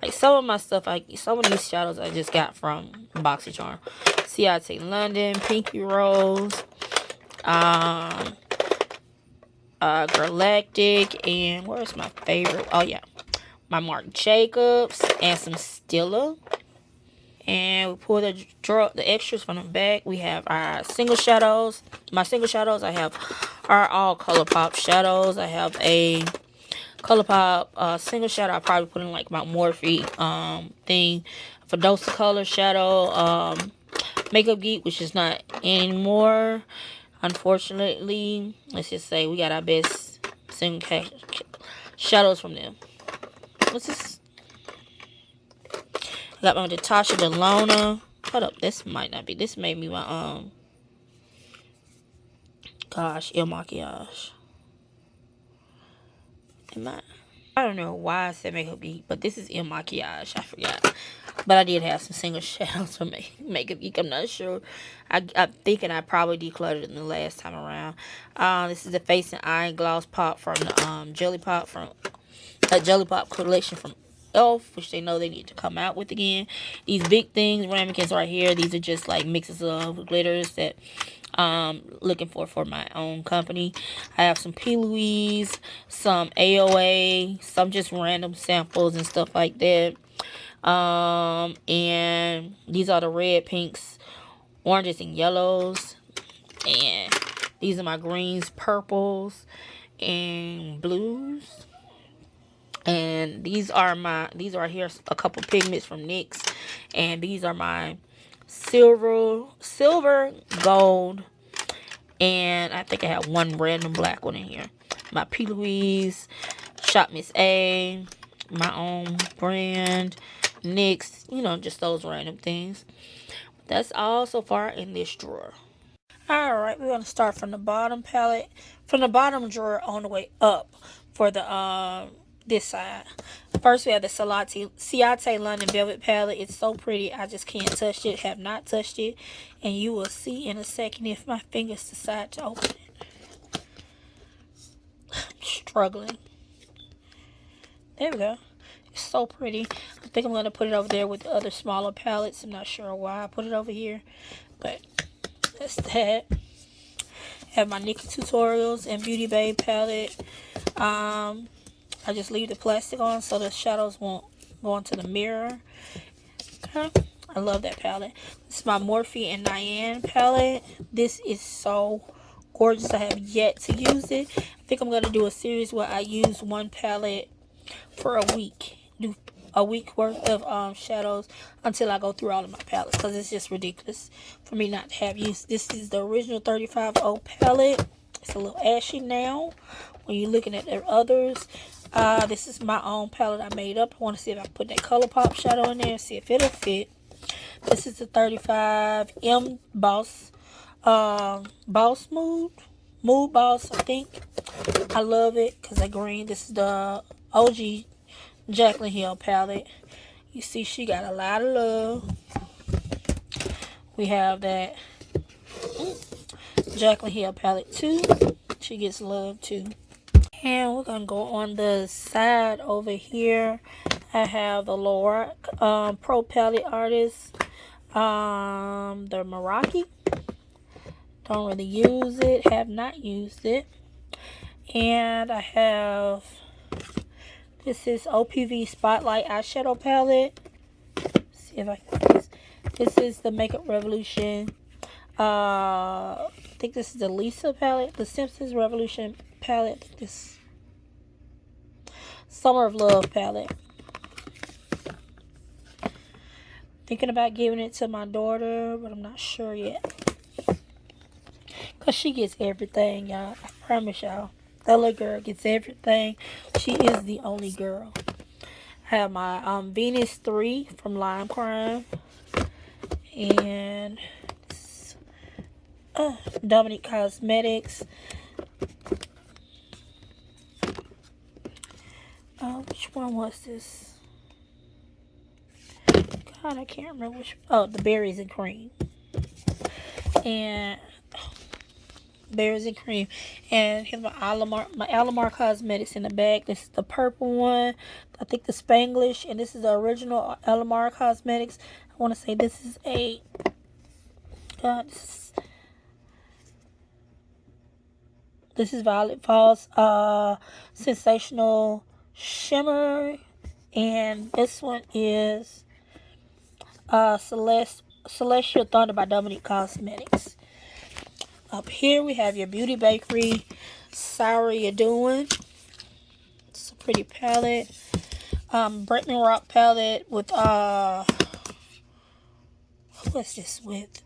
Like some of my stuff, some of these shadows I just got from BoxyCharm. CIT London, Pinky Rose, Galactic, and where's my favorite? Oh yeah, my Marc Jacobs, and some Stila. And we pull the extras from the back. We have our single shadows. My single shadows I have are all ColourPop shadows. I have a ColourPop single shadow. I probably put in like my Morphe thing for Dose of Color shadow. Makeup Geek, which is not anymore, unfortunately. Let's just say we got our best single shadows from them. What's this? I got my Natasha Delona. Hold up, this might not be. This made me my gosh, Il Makiage. I don't know why I said Makeup Geek, but this is Il Makiage. I forgot. But I did have some single shadows from Makeup Geek. I'm not sure. I'm thinking I probably decluttered it the last time around. This is the Face and Eye Gloss Pop from the Jelly Pop collection from Elf, which they know they need to come out with again. These big things, ramekins right here. These are just like mixes of glitters that looking for my own company. I have some P. Louise, some AOA, some just random samples and stuff like that. And these are the red, pinks, oranges, and yellows. And these are my greens, purples, and blues. And these are here a couple pigments from NYX. And these are my silver, gold, and I think I have one random black one in here. My P. Louise, Shop Miss A, my own brand, NYX, you know, just those random things. That's all so far in this drawer. Alright, we're going to start from the bottom palette, from the bottom drawer on the way up for the this side. First, we have the Ciate London Velvet palette. It's so pretty. I just can't touch it. Have not touched it. And you will see in a second if my fingers decide to open it. I'm struggling. There we go. It's so pretty. I think I'm going to put it over there with the other smaller palettes. I'm not sure why I put it over here. But that's that. I have my Nikki Tutorials and Beauty Babe palette. I just leave the plastic on so the shadows won't go into the mirror. Okay. I love that palette. This is my Morphe and Diane palette. This is so gorgeous. I have yet to use it. I think I'm going to do a series where I use one palette for a week. Do a week worth of shadows until I go through all of my palettes, because it's just ridiculous for me not to have used. This is the original 35O palette. It's a little ashy now when you're looking at their others. This is my own palette I made up. I want to see if I can put that ColourPop shadow in there, see if it'll fit. This is the 35M Boss Mood Boss, I think. I love it because I green. This is the OG Jaclyn Hill palette. You see she got a lot of love. We have that Jaclyn Hill palette too. She gets love too. And we're going to go on the side over here. I have the Lorac Pro Palette Artist. The Meraki. Don't really use it. Have not used it. And I have, this is OPV Spotlight Eyeshadow Palette. Let's see if I can. This is the Makeup Revolution. I think this is the Lisa palette. The Simpsons Revolution palette. This Summer of Love palette. Thinking about giving it to my daughter, but I'm not sure yet. Because she gets everything, y'all. I promise y'all. That little girl gets everything. She is the only girl. I have my Venus 3 from Lime Crime. And this, Dominique Cosmetics. Which one was this? God, I can't remember which. Oh, the Berries and Cream. And Berries and Cream. And here's my Alamar Cosmetics in the bag. This is the purple one. I think the Spanglish. And this is the original Alamar Cosmetics. I want to say this is a... This is Violet Falls Sensational Shimmer. And this one is Celestial Thunder by Dominique Cosmetics. Up here we have your Beauty Bakery Sour You Doing. It's a pretty palette. Bretman Rock palette with what's this with?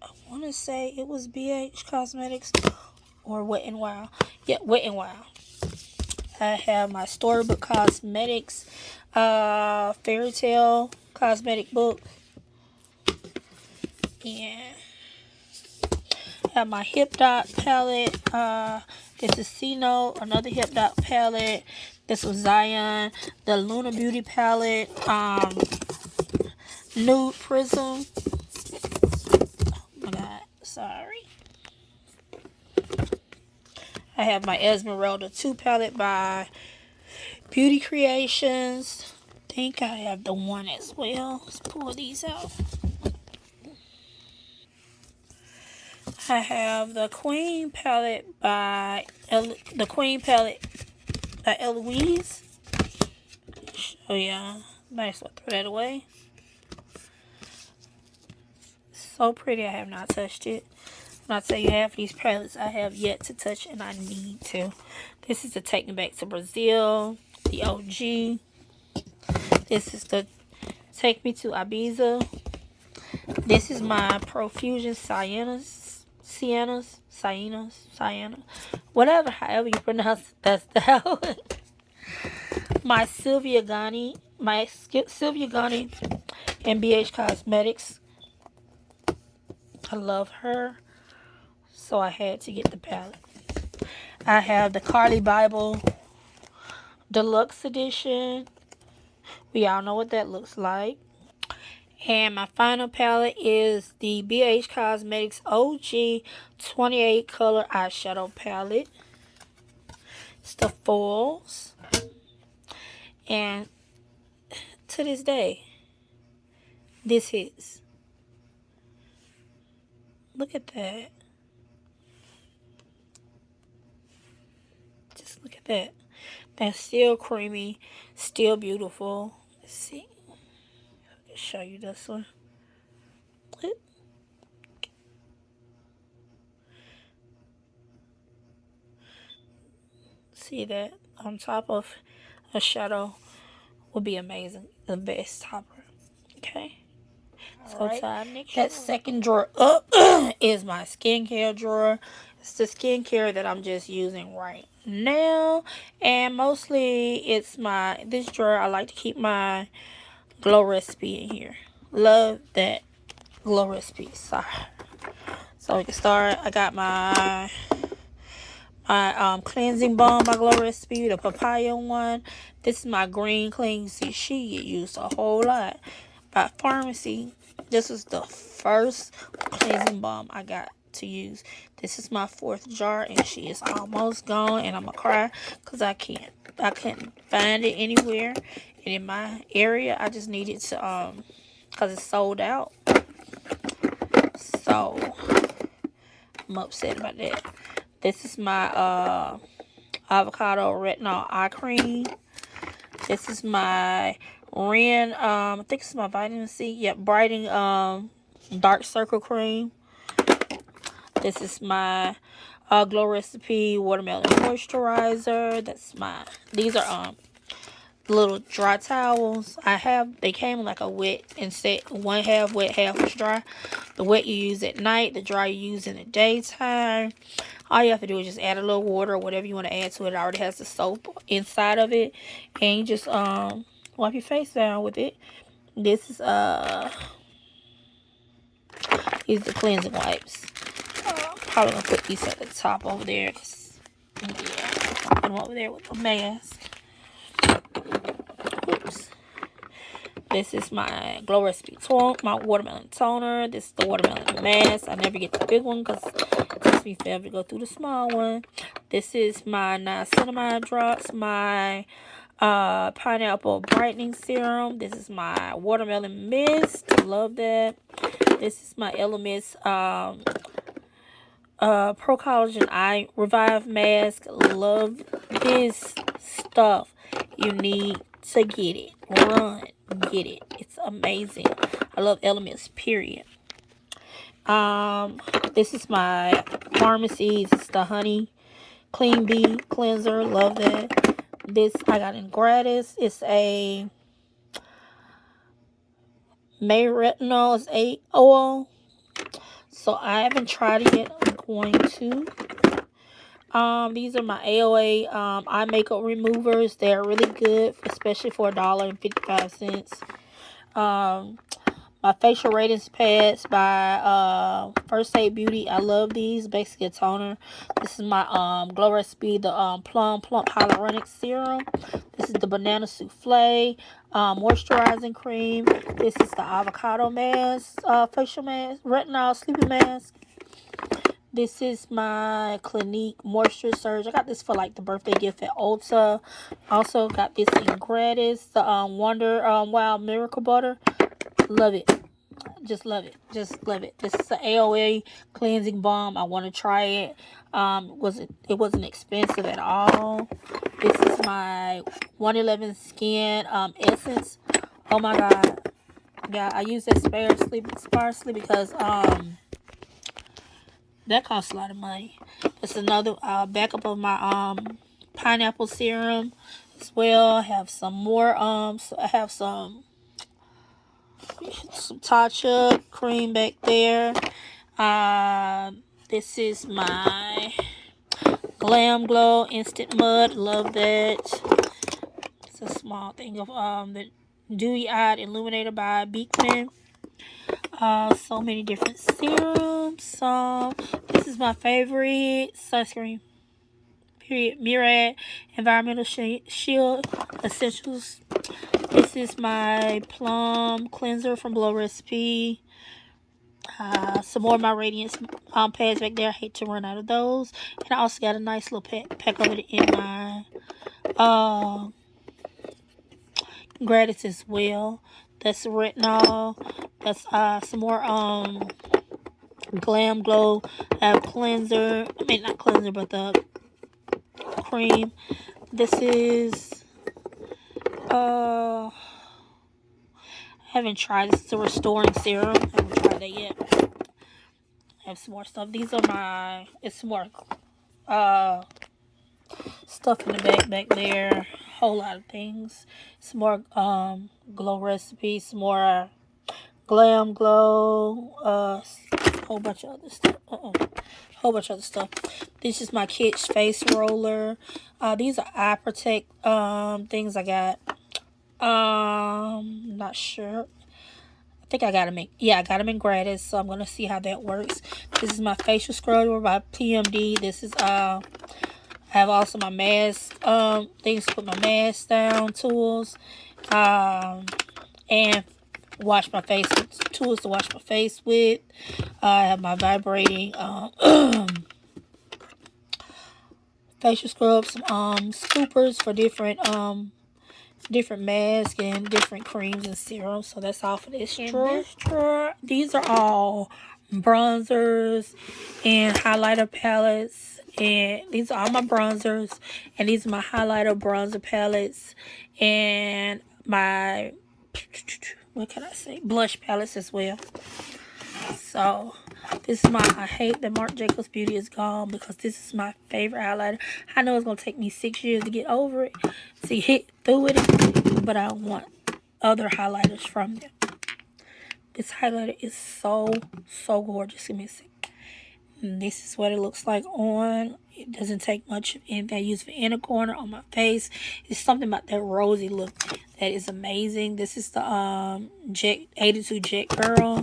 I want to say it was BH Cosmetics or Wet n Wild. Yeah, Wet n Wild. I have my Storybook Cosmetics Fairy Tale cosmetic book. And I have my Hip Dot palette. This is C-Note, another Hip Dot palette. This was Zion, the Luna Beauty palette, Nude Prism. Oh my God, sorry. I have my Esmeralda 2 palette by Beauty Creations. I think I have the one as well. Let's pull these out. I have the Queen palette by Eloise. Oh yeah, might as well throw that away. So pretty. I have not touched it. When I tell you half these palettes I have yet to touch and I need to. This is the Take Me Back to Brazil, the OG. This is the Take Me to Ibiza. This is my Profusion Sienna. Whatever, however you pronounce it, that's the my Sylvia Gani and BH Cosmetics. I love her, so I had to get the palette. I have the Carly Bible Deluxe Edition. We all know what that looks like. And my final palette is the BH Cosmetics OG 28 color eyeshadow palette. It's the foils. And to this day, this hits. Look at that. Just look at that. That's still creamy, still beautiful. Let's see. I'll show you this one. See that on top of a shadow would be amazing. The best topper. Okay. So that second drawer up is my skincare drawer. It's the skincare that I'm just using right now. And mostly it's this drawer. I like to keep my glow recipe in here. Love that glow recipe. Sorry. So we can start. I got my cleansing balm by Glow Recipe, the papaya one. This is my green clean. See, she get used a whole lot. By Pharmacy. This was the first cleansing balm I got to use. This is my 4th jar and she is almost gone and I'm gonna cry because I couldn't find it anywhere. And in my area I just needed to because it's sold out. So I'm upset about that. This is my avocado retinol eye cream. This is my I think it's my vitamin C. Yep, brightening dark circle cream. This is my Glow Recipe watermelon moisturizer. These are little dry towels. They came in like a wet and set, one half wet, half was dry. The wet you use at night, the dry you use in the daytime. All you have to do is just add a little water or whatever you want to add to it. It already has the soap inside of it. And you just wipe your face down with it. This is these are the cleansing wipes. Probably gonna put these at the top over there. Yeah, put them over there with the mask. Oops. This is my Glow Recipe my watermelon toner. This is the watermelon mask. I never get the big one because it takes me forever to go through the small one. This is my niacinamide drops, my pineapple brightening serum. This is my watermelon mist. Love that. This is my Elements Pro Collagen Eye Revive Mask. Love this stuff. You need to get it. Run, get it. It's amazing. I love Elements, period. This is my Pharmacies. It's the Honey Clean Bee Cleanser. Love that. This I got in gratis. It's a May Retinol. It's a oil. So I haven't tried it yet. I'm going to. These are my AOA eye makeup removers. They're really good, especially for $1.55. My facial radiance pads by First Aid Beauty. I love these. Basically a toner. This is my Glow Recipe, the Plump Hyaluronic Serum. This is the Banana Souffle moisturizing cream. This is the Avocado Mask, facial mask, retinol sleeping mask. This is my Clinique Moisture Surge. I got this for like the birthday gift at Ulta. Also got this in gratis. The Wonder Wild Miracle Butter. Love it. Just love it. Just love it. This is an AOA cleansing balm. I want to try it. It wasn't expensive at all. This is my 111 Skin Essence. Oh my god. Yeah, I use that sparsely because that costs a lot of money. It's another backup of my pineapple serum as well. I have some more so I have some touch up cream back there. This is my Glam Glow Instant Mud. Love that. It's a small thing of the Dewy Eyed Illuminator by Beekman. So many different serums. This is my favorite sunscreen. Period. Murad Environmental Shield Essentials. This is my Plum Cleanser from Glow Recipe. Some more of my Radiance pads back there. I hate to run out of those. And I also got a nice little pack of it in my gratis as well. That's retinol. That's some more Glam Glow. I have cleanser. I mean, not cleanser, but the cream. This is I haven't tried. This is a restoring serum. I haven't tried that yet. I have some more stuff. These are my. It's some more stuff in the back there. Whole lot of things. Some more Glow Recipe. Some more Glam Glow. Whole bunch of other stuff. Whole bunch of other stuff. This is my Kitsch face roller. These are eye protect things I got. Not sure. I think I got them in gratis, so I'm gonna see how that works. This is my facial scrubber by PMD. This is I have also my mask things to put my mask down, tools, and wash my face with, tools to wash my face with. I have my vibrating facial scrubs, some scoopers for different masks and different creams and serums. So that's all for this drawer. These are all bronzers and highlighter palettes, and these are all my bronzers, and these are my highlighter bronzer palettes, and my, what can I say, blush palettes as well. So this is my, I hate that Marc Jacobs Beauty is gone, because this is my favorite highlighter. I know it's going to take me 6 years to get over it, to hit through it, but I want other highlighters from them. This highlighter is so gorgeous. Give me a sec. And this is what it looks like on. It doesn't take much of anything. I use the inner corner on my face. It's something about that rosy look that is amazing. This is the Jet 82 Jet Girl.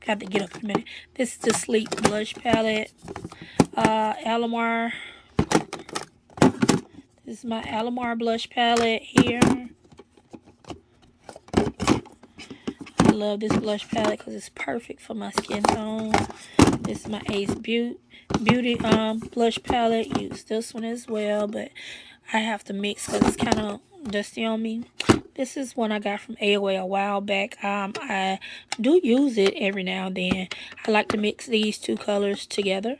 Got to get up in a minute. This is the Sleep Blush Palette. Alamar. This is my Alamar Blush Palette here. I love this blush palette because it's perfect for my skin tone. This is my Ace Beauty blush palette. Use this one as well, but I have to mix because it's kind of dusty on me. This is one I got from AOA a while back. I do use it every now and then. I like to mix these two colors together,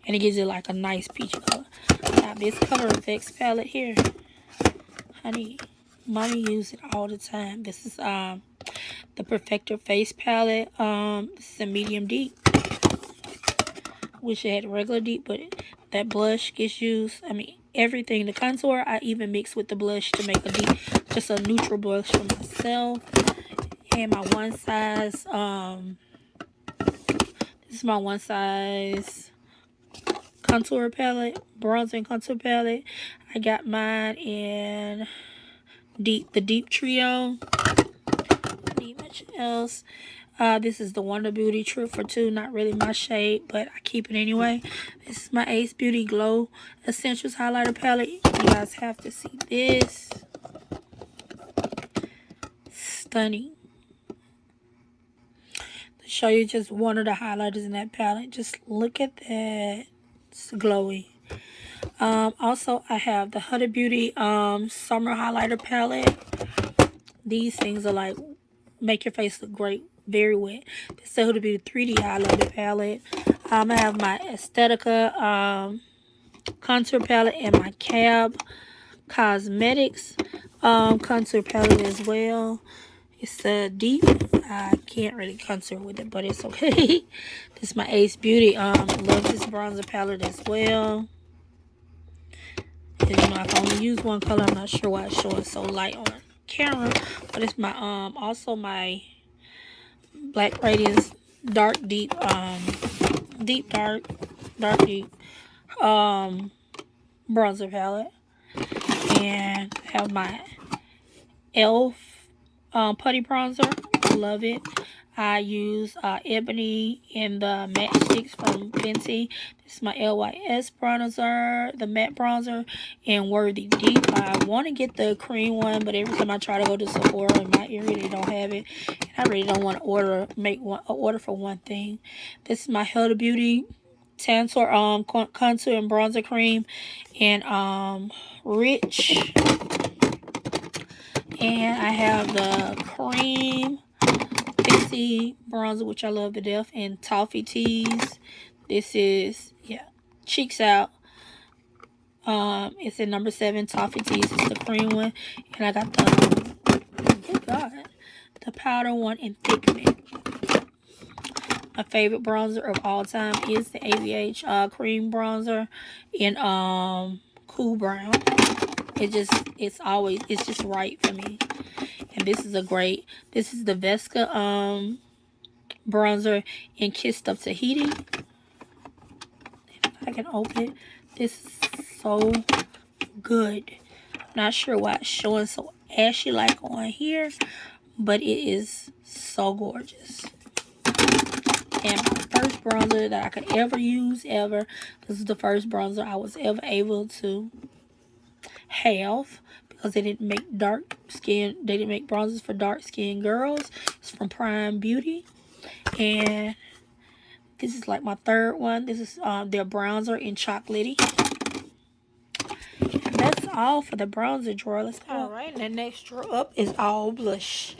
and it gives it like a nice peach color. I got this Color Effects palette here. honey. Mommy use it all the time. This is the Perfector Face Palette. This is a medium deep. Wish it had regular deep, but that blush gets used. I mean, everything. The contour, I even mix with the blush to make a deep, just a neutral blush for myself. And my one size, this is my one size contour palette, bronzer and contour palette. I got mine in the deep trio. Need much else. This is the Wonder Beauty True for Two. Not really my shade, but I keep it anyway. This is my Ace Beauty Glow Essentials highlighter palette. You guys have to see this. Stunning. To show you just one of the highlighters in that palette. Just look at that. It's glowy. Also, I have the Huda Beauty Summer Highlighter Palette. These things are like, make your face look great. Very wet. This is the Huda Beauty 3D Highlighter Palette. I have my Aesthetica Contour Palette and my Cab Cosmetics Contour Palette as well. It's deep. I can't really contour with it, but it's okay. This is my Ace Beauty. Love this bronzer palette as well. And, you know, I can only use one color. I'm not sure why it's showing so light on camera, but it's my also my Black Radiance dark deep deep bronzer palette. And I have my e.l.f. putty bronzer. Love it. I use Ebony in the matte sticks from Fenty. This is my LYS bronzer, the matte bronzer, and Worthy Deep. I want to get the cream one, but every time I try to go to Sephora in my area, they don't have it. And I really don't want to make an order for one thing. This is my Huda Beauty Tantour contour and bronzer cream, and Rich. And I have the cream Pixie bronzer, which I love to death, and Toffee Tease. This is, yeah, Cheeks Out. It's in number 7. Toffee Tease is the cream one. And I got the, oh God, the powder one in Thick Mint. My favorite bronzer of all time is the AVH cream bronzer in Cool Brown. It's just right for me. And this is the Vesca bronzer in Kissed Up Tahiti. If I can open it. This is so good. I'm not sure why it's showing so ashy like on here, but it is so gorgeous. And my first bronzer that I could ever use ever. This is the first bronzer I was ever able to have, because they didn't make bronzers for dark skinned girls. It's from Prime Beauty. And this is like my third one. This is their bronzer in Chocolatey. And that's all for the bronzer drawer. Let's go. Alright, and the next drawer up is all blush.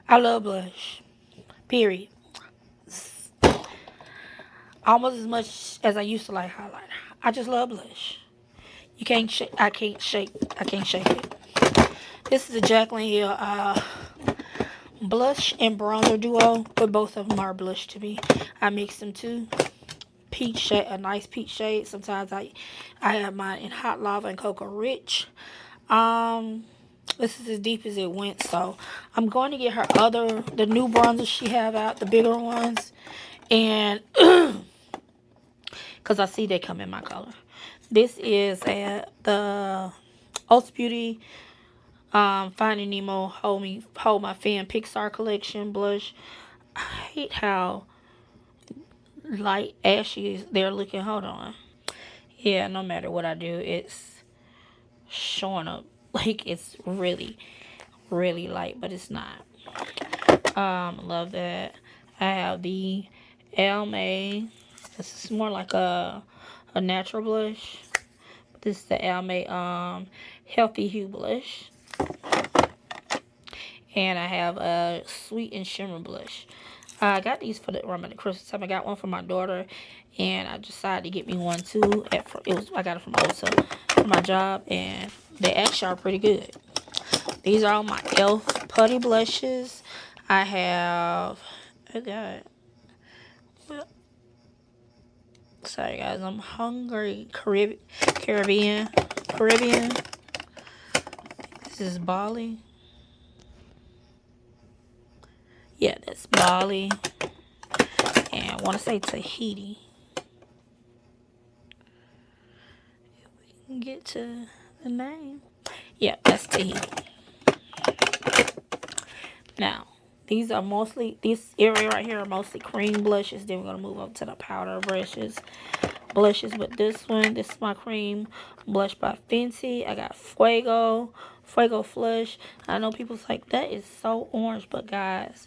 I love blush. Period. Almost as much as I used to like highlighter. I just love blush. You can't shake. I can't shake it. This is a Jaclyn Hill blush and bronzer duo, but both of them are blush to me. I mix them too. Peach shade, a nice peach shade. Sometimes I have mine in Hot Lava and Cocoa Rich. This is as deep as it went, so I'm going to get her the new bronzers she have out, the bigger ones, and because I see they come in my color. This is the Ulta Beauty Finding Nemo Hold My Fan Pixar Collection blush. I hate how light ashy they're looking. Hold on. Yeah, no matter what I do, it's showing up like it's really, really light, but it's not. Love that. I have the Almay. This is more like a natural blush. This is the Almay Healthy Hue blush. And I have a Sweet and Shimmer blush. I got these for the Christmas time. I got one for my daughter, and I decided to get me one too. I got it from Ulta for my job, and they actually are pretty good. These are all my e.l.f. putty blushes. I have, oh God, sorry guys, I'm hungry. Caribbean. This is Bali. Yeah, that's Bali. And I want to say Tahiti. If we can get to the name. Yeah, that's Tahiti. Now, these are mostly, this area right here are mostly cream blushes. Then we're going to move up to the powder blushes. But this is my cream blush by Fenty. I got Fuego Flush. I know people's like, that is so orange, but guys,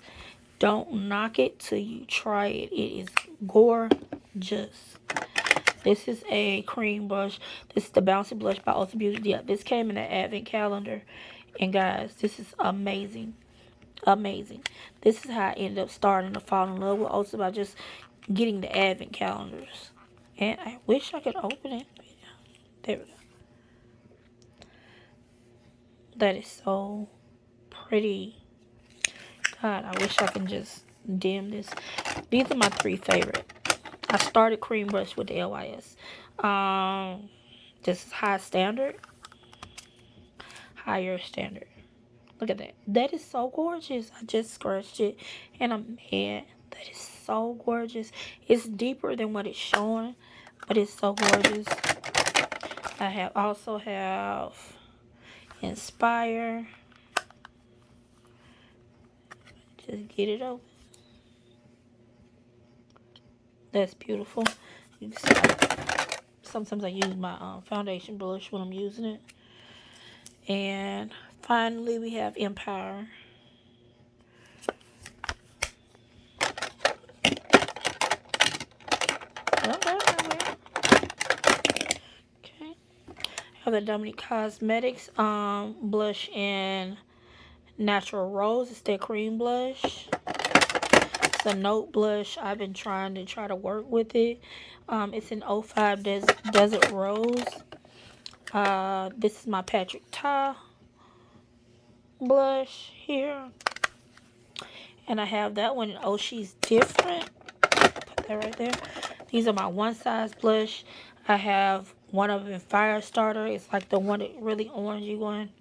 don't knock it till you try it. It is gorgeous. This is a cream blush. This is the Bouncy Blush by Ulta Beauty. Yeah, this came in the advent calendar. And guys, this is amazing. Amazing. This is how I ended up starting to fall in love with Ulta, by just getting the advent calendars. And I wish I could open it. There we go. That is so pretty. God, I wish I could just dim this. These are my 3 favorite. I started cream brush with the LYS. This is higher standard. Look at that. That is so gorgeous. I just scratched it and I'm mad. That is so gorgeous. It's deeper than what it's showing, but it's so gorgeous. I also have Inspire. Just get it open. That's beautiful. You can see, sometimes I use my foundation brush when I'm using it. And finally, we have Empower. Okay. I have the Dominique Cosmetics blush in Natural Rose. It's their cream blush. It's a note blush. I've been trying to work with it. It's an 05 Desert Rose. This is my Patrick Ta blush here. And I have that one in Oh She's Different. Put that right there. These are my one size blush. I have one of them in Firestarter. It's like the one that really orangey one.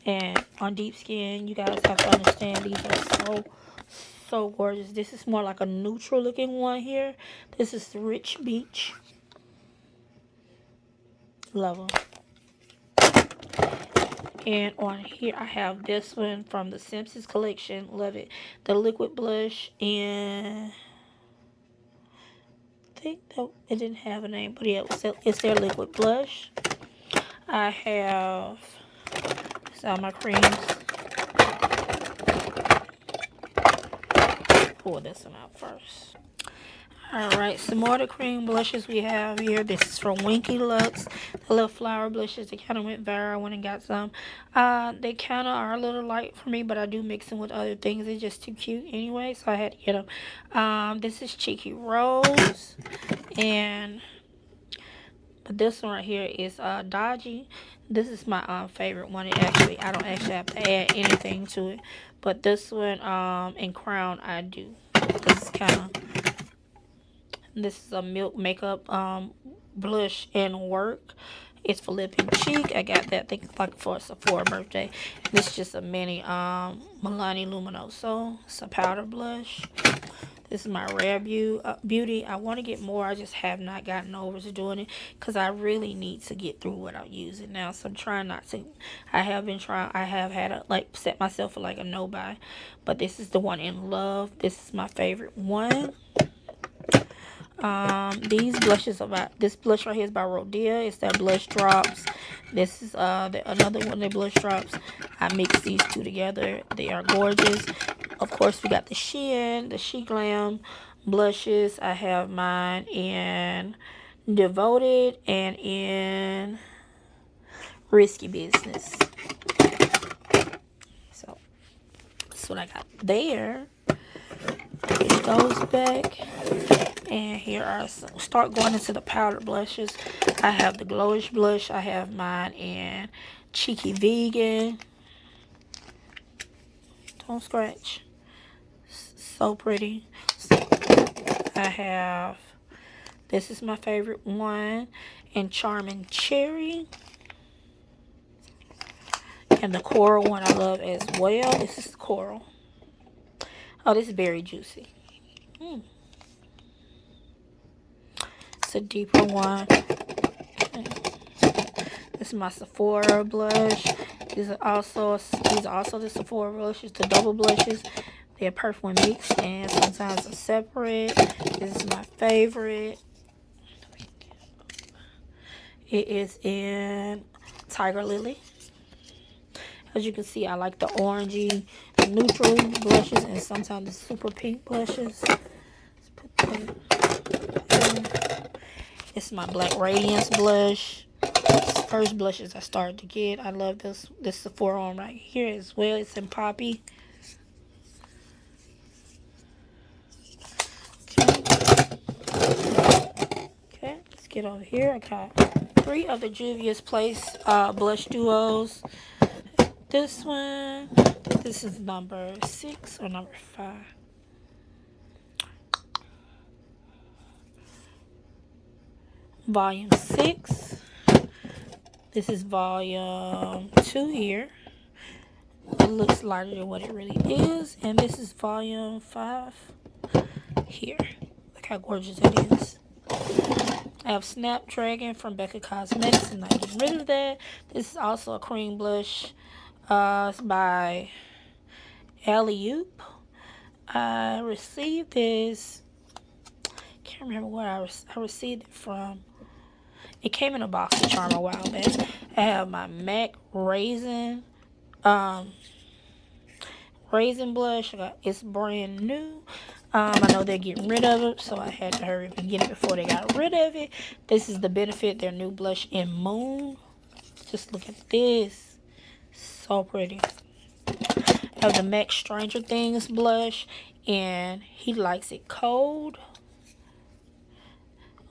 And on Deep Skin, you guys have to understand these are so gorgeous. This is more like a neutral looking one here. This is Rich Beach. Love them. And on here, I have this one from the Simpsons collection. Love it. The liquid blush. And I think that it didn't have a name, but yeah, it's their liquid blush. I have all my creams. Pull this one out first. Alright, some more of the cream blushes we have here. This is from Winky Lux. The little flower blushes. They kind of went viral. I went and got some. They kind of are a little light for me, but I do mix them with other things. They're just too cute anyway, so I had to get them. This is Cheeky Rose. But this one right here is Dodgy. This is my favorite one. I don't actually have to add anything to it. But this one in Crown I do. This is a Milk Makeup blush and work. It's for lip and cheek. I got that, I think, like for a Sephora birthday. This is just a mini Milani Luminoso. It's a powder blush. This is my Rare Beauty. I want to get more. I just have not gotten over to doing it because I really need to get through what I'm using now. So I'm trying not to. I have had to set myself for like a no buy. But this is the one in Love. This is my favorite one. These blushes this blush right here is by Rodea. It's their blush drops. This is another one of their blush drops. I mix these two together. They are gorgeous. Of course, we got the Shein, the She Glam blushes. I have mine in Devoted and in Risky Business. So that's what I got there. Push those back. And here are some. Start going into the powder blushes. I have the Glowish blush. I have mine in Cheeky Vegan. Don't scratch. So pretty. I have, this is my favorite one, and Charming Cherry. And the coral one I love as well. This is coral. Oh, this is very juicy. It's a deeper one. This is my Sephora blush. These are also the Sephora blushes, the double blushes. They're perfect when mixed and sometimes are separate. This is my favorite. It is in Tiger Lily. As you can see, I like the orangey, neutral blushes, and sometimes the super pink blushes. Let's put that. It's my Black Radiance blush. First blushes I started to get. I love this Sephora one right here as well. It's in Poppy. Okay, let's get over here. I got 3 of the Juvia's Place blush duos. This one, this is number 6 or number 5. Volume 6. This is volume 2 here. It looks lighter than what it really is. And this is volume 5 here. Look how gorgeous it is. I have Snapdragon from Becca Cosmetics. I'm not getting rid of that. This is also a cream blush. It's by Alicia I. I received this. Can't remember where I received it from. It came in a box of charm a while back. I have my MAC Raisin blush. It's brand new. I know they're getting rid of it, so I had to hurry up and get it before they got rid of it. This is the Benefit, their new blush in Moon. Just look at this. So pretty. I have the MAC Stranger Things blush, and he likes it cold.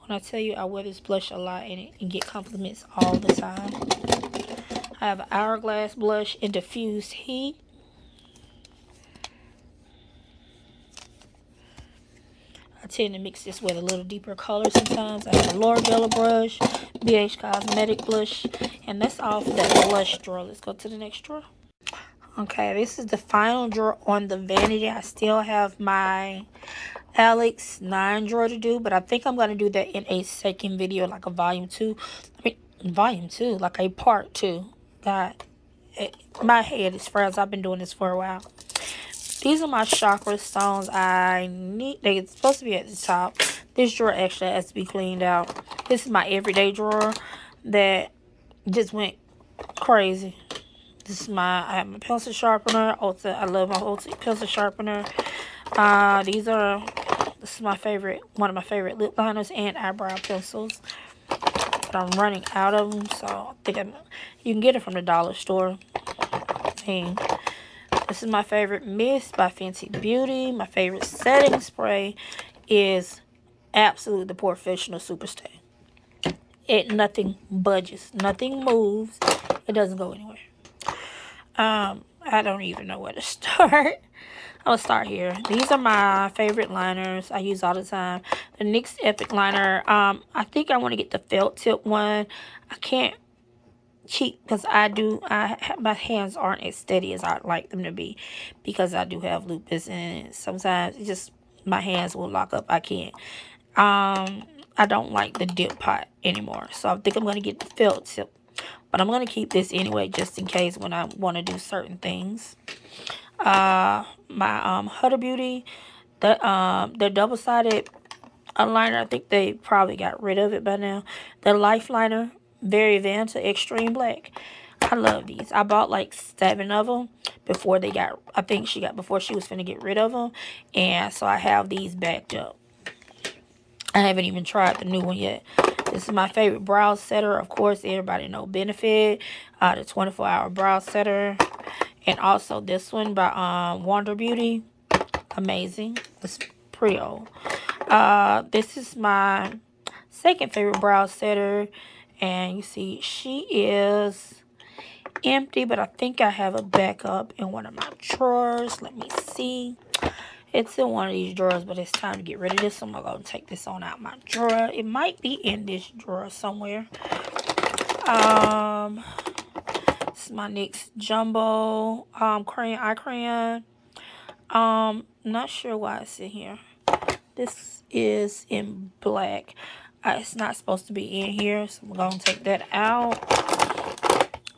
When I tell you, I wear this blush a lot and get compliments all the time. I have an Hourglass blush in Diffused Heat. I tend to mix this with a little deeper color sometimes. I have a Laura Bella brush, BH Cosmetic blush, and that's all for that blush drawer. Let's go to the next drawer. Okay, this is the final drawer on the vanity. I still have my Alex 9 drawer to do, but I think I'm going to do that in a second video, like a volume 2. Volume 2, like a part 2. God, my head is fried. I've been doing this for a while. These are my chakra stones. They're supposed to be at the top. This drawer actually has to be cleaned out. This is my everyday drawer that just went crazy. I have my pencil sharpener. I love my Ulta pencil sharpener. This is one of my favorite lip liners and eyebrow pencils. But I'm running out of them, so I think you can get it from the dollar store. This is my favorite mist by Fenty Beauty. My favorite setting spray is absolutely the Professional Superstay. Nothing budges, nothing moves. It doesn't go anywhere. I don't even know where to start. I'll start here. These are my favorite liners I use all the time. The NYX Epic Liner. I think I want to get the felt tip one. I can't cheat because my hands aren't as steady as I'd like them to be because I do have lupus, and sometimes it's just my hands will lock up. I can't. I don't like the dip pot anymore, so I think I'm going to get the felt tip. But I'm going to keep this anyway just in case when I want to do certain things. My Huda Beauty, the double-sided liner, I think they probably got rid of it by now. The Life Liner, Very Vanta Extreme Black. I love these. I bought like 7 of them before they got, before she was finna get rid of them. And so I have these backed up. I haven't even tried the new one yet. This is my favorite brow setter. Of course, everybody know Benefit. The 24-hour brow setter. And also this one by Wander Beauty. Amazing. It's pretty old. This is my second favorite brow setter. And you see, she is empty, but I think I have a backup in one of my drawers. Let me see. It's in one of these drawers, but it's time to get rid of this. So I'm going to take this on out my drawer. It might be in this drawer somewhere. This is my NYX Jumbo eye crayon. Not sure why it's in here. This is in black. It's not supposed to be in here, so I'm going to take that out.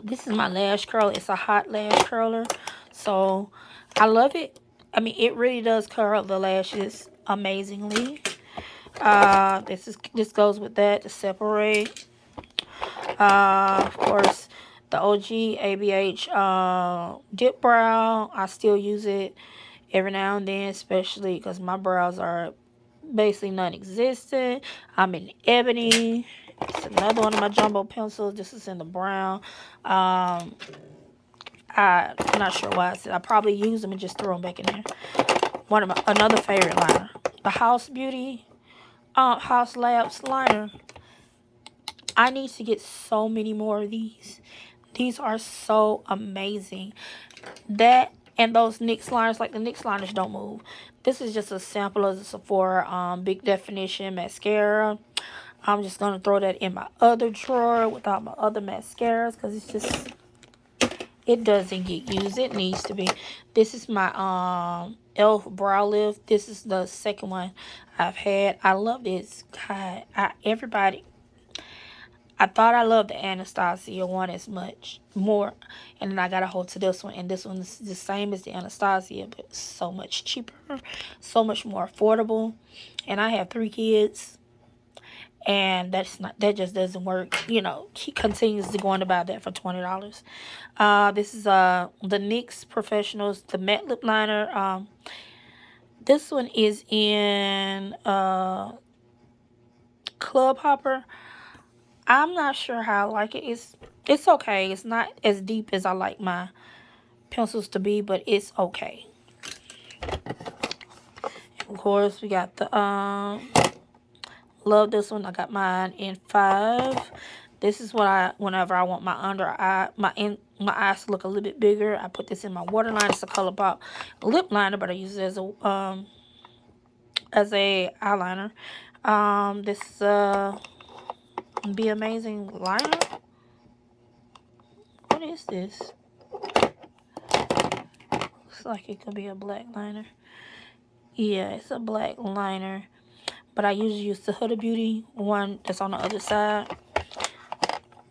This is my lash curler. It's a hot lash curler, so I love it. I mean, it really does curl the lashes amazingly. This goes with that to separate. Of course, the OG ABH dip brow. I still use it every now and then, especially because my brows are basically non-existent. I'm in ebony. It's another one of my jumbo pencils. This is in the brown. I'm not sure why I probably use them and just throw them back in there. Another favorite liner, the House Beauty House Labs liner. I need to get so many more of these. These are so amazing. That and those NYX liners, like the NYX liners don't move. This is just a sample of the Sephora Big Definition mascara. I'm just going to throw that in my other drawer without my other mascaras because it's just, it doesn't get used. It needs to be. This is my e.l.f. brow lift. This is the second one I've had. I love this. God, everybody. I thought I loved the Anastasia one as much more, and then I got a hold to this one, and this one is the same as the Anastasia, but so much cheaper, so much more affordable. And I have 3 kids, and that just doesn't work. You know, he continues to go on to buy that for $20. This is the NYX Professionals, the matte lip liner. This one is in Club Hopper. I'm not sure how I like it. It's okay. It's not as deep as I like my pencils to be, but it's okay. Of course, we got the love this one. I got mine in 5. This is what whenever I want my under eye, my eyes to look a little bit bigger, I put this in my waterline. It's a ColourPop lip liner, but I use it as a eyeliner. This is Be Amazing liner. What is this? Looks like it could be a black liner. Yeah, it's a black liner, but I usually use the Huda Beauty one that's on the other side.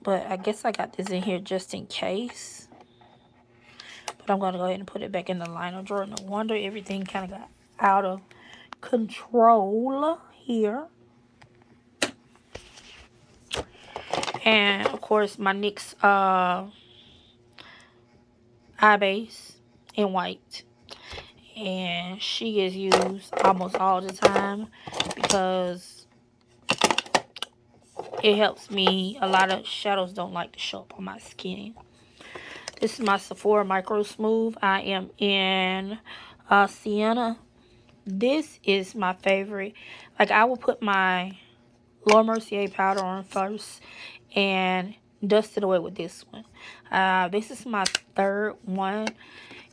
But I guess I got this in here just in case. But I'm going to go ahead and put it back in the liner drawer. No wonder everything kind of got out of control here. And, of course, my NYX eye base in white. And she is used almost all the time because it helps me. A lot of shadows don't like to show up on my skin. This is my Sephora Micro Smooth. I am in Sienna. This is my favorite. Like, I will put my Laura Mercier powder on first and dust it away with this one. This is my 3rd one.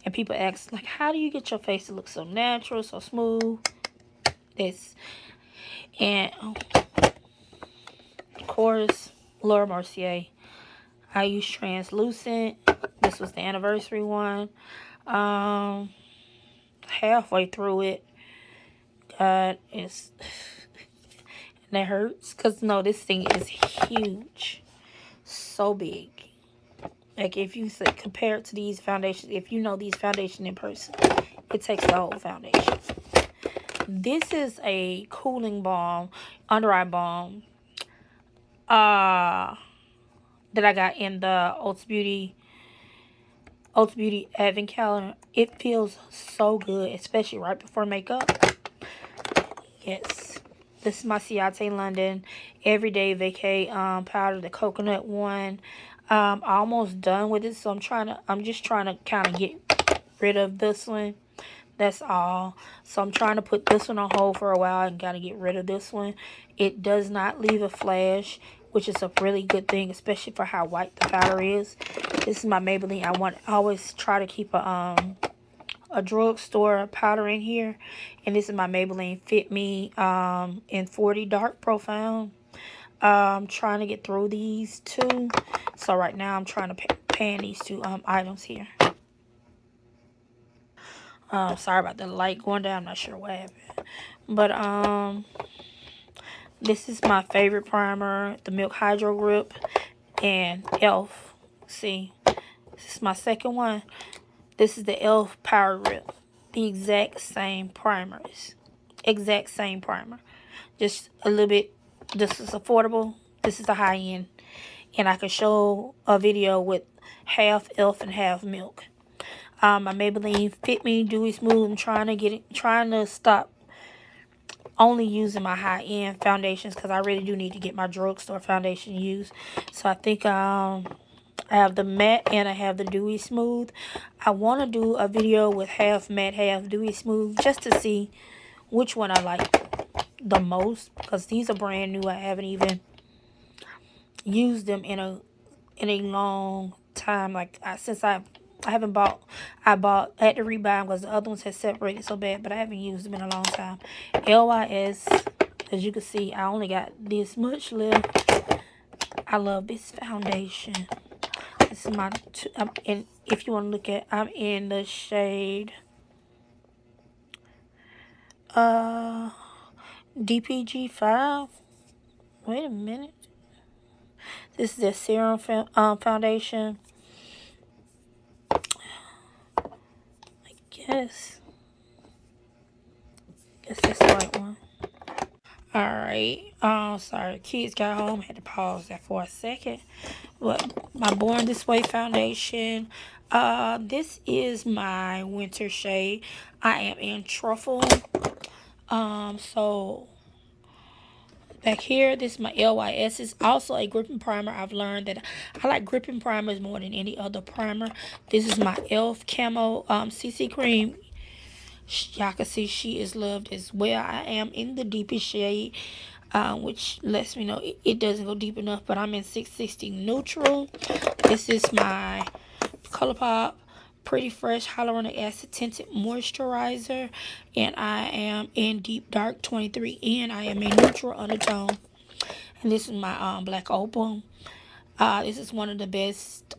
And people ask, like, how do you get your face to look so natural, so smooth? This. And, of course, Laura Mercier. I use translucent. This was the anniversary one. Halfway through it. God, it's... that hurts. Because, no, this thing is huge. So big. Like, if you compare it to these foundations, if you know these foundations in person, it takes the whole foundation. This is a cooling balm, under eye balm, that I got in the Ulta Beauty Advent Calendar. It feels so good, especially right before makeup. Yes. This is my Ciate London Everyday Vacay powder, the coconut one. I'm almost done with it, so I'm just trying to kind of get rid of this one. That's all. So I'm trying to put this one on hold for a while and gotta get rid of this one. It does not leave a flash which is a really good thing, especially for how white the powder is. This is my Maybelline. I always try to keep a drugstore powder in here, and this is my Maybelline Fit Me in 40 Dark Profound. Trying to get through these two, so right now I'm trying to pan these two items here. Sorry about the light going down. I'm not sure what happened, but this is my favorite primer, the Milk Hydro Grip and Elf. See, this is my second one. This is the Elf Power Grip. The exact same primers. Exact same primer. Just a little bit. This is affordable. This is the high end. And I can show a video with half Elf and half Milk. My Maybelline Fit Me Dewy Smooth. I'm trying to stop only using my high-end foundations because I really do need to get my drugstore foundation used. So I think I have the matte and I have the dewy smooth. I want to do a video with half matte, half dewy smooth just to see which one I like the most, because these are brand new. I haven't even used them in a long time. Like since I bought at the rebuy because the other ones had separated so bad, but I haven't used them in a long time. LYS, as you can see, I only got this much left. I love this foundation. This is my and if you want to look at, I'm in the shade DPG 5. Wait a minute. This is the serum foundation. I guess that's the right one. Alright. Sorry, kids got home. Had to pause that for a second. But my Born This Way foundation. This is my winter shade. I am in Truffle. So back here, this is my LYS. It's also a gripping primer. I've learned that I like gripping primers more than any other primer. This is my e.l.f. Camo CC Cream. Y'all can see she is loved as well. I am in the deepest shade, which lets me know it doesn't go deep enough, but I'm in 660 Neutral. This is my ColourPop Pretty Fresh Hyaluronic Acid Tinted Moisturizer, and I am in Deep Dark 23, and I am in Neutral Undertone. And this is my Black Opal. This is one of the best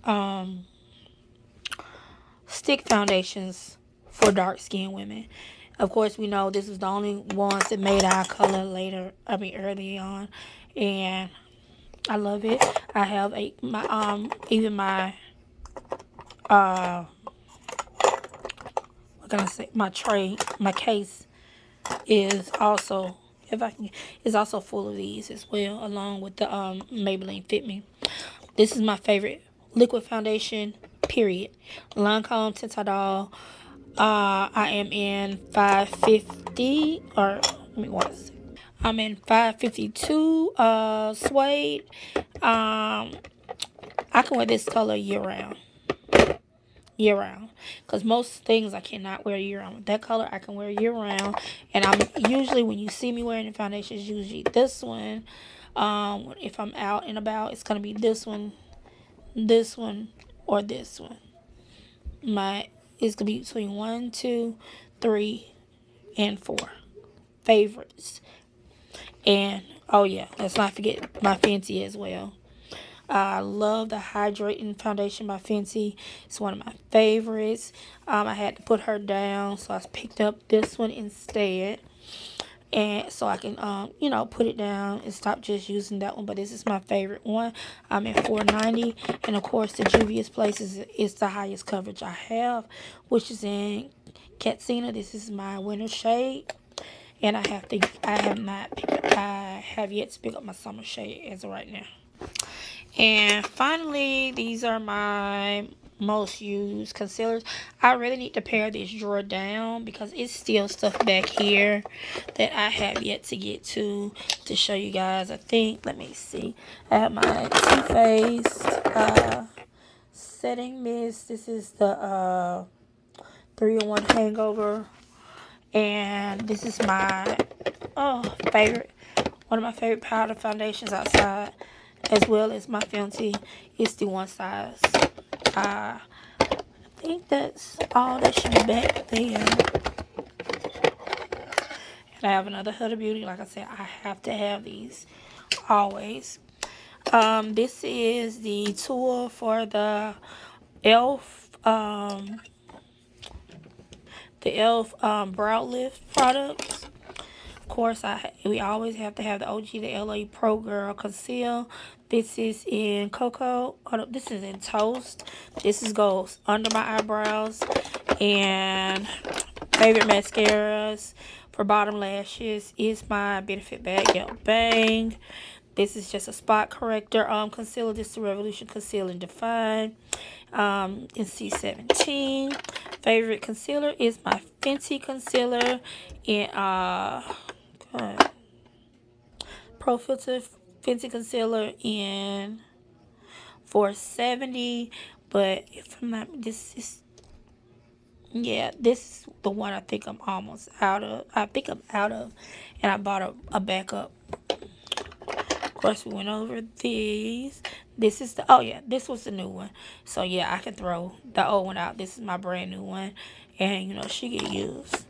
stick foundations for dark skinned women. Of course, we know this is the only ones that made our color early on, and I love it. I have my case is also, is also full of these as well, along with the Maybelline Fit Me. This is my favorite liquid foundation, period. Lancome Tintadol. I am in 550, or let me watch. I'm in 552 suede. I can wear this color year round. Because most things I cannot wear year round. That color I can wear year round. And I'm usually, when you see me wearing the foundation, it's usually this one. If I'm out and about, it's going to be this one, or this one. It's going to be between 1, 2, 3, and 4 favorites. And, oh yeah, let's not forget my Fenty as well. I love the Hydrating Foundation by Fenty. It's one of my favorites. I had to put her down, so I picked up this one instead. And so I can, put it down and stop just using that one. But this is my favorite one. I'm at $4.90. And, of course, the Juvia's Place is the highest coverage I have, which is in Katsina. This is my winter shade. And I have yet to pick up my summer shade as of right now. And finally, these are my most used concealers. I really need to pare this drawer down because it's still stuff back here that I have yet to get to show you guys. I think, let me see. I have my Too Faced setting mist. This is the 3-in-1 Hangover. And this is my one of my favorite powder foundations outside. as well as my Fenty. It's the one size. I think that's all that should be back there. And I have another Huda Beauty. Like I said, I have to have these always. This is the tool for the e.l.f. Brow Lift products. Of course, we always have to have the OG, the LA Pro Girl Conceal. This is in Cocoa. Oh, no, this is in Toast. Goes under my eyebrows. And favorite mascaras for bottom lashes is my Benefit Bag Bang. This is just a spot corrector concealer. This is the Revolution Conceal and Define in C17. Favorite concealer is my Fenty concealer in Pro Filter Fenty concealer in 470. But if I'm not, this is the one I think I'm almost out of. And I bought a backup. Of course, we went over these. This is this was the new one. So yeah, I can throw the old one out. This is my brand new one, and you know she get used.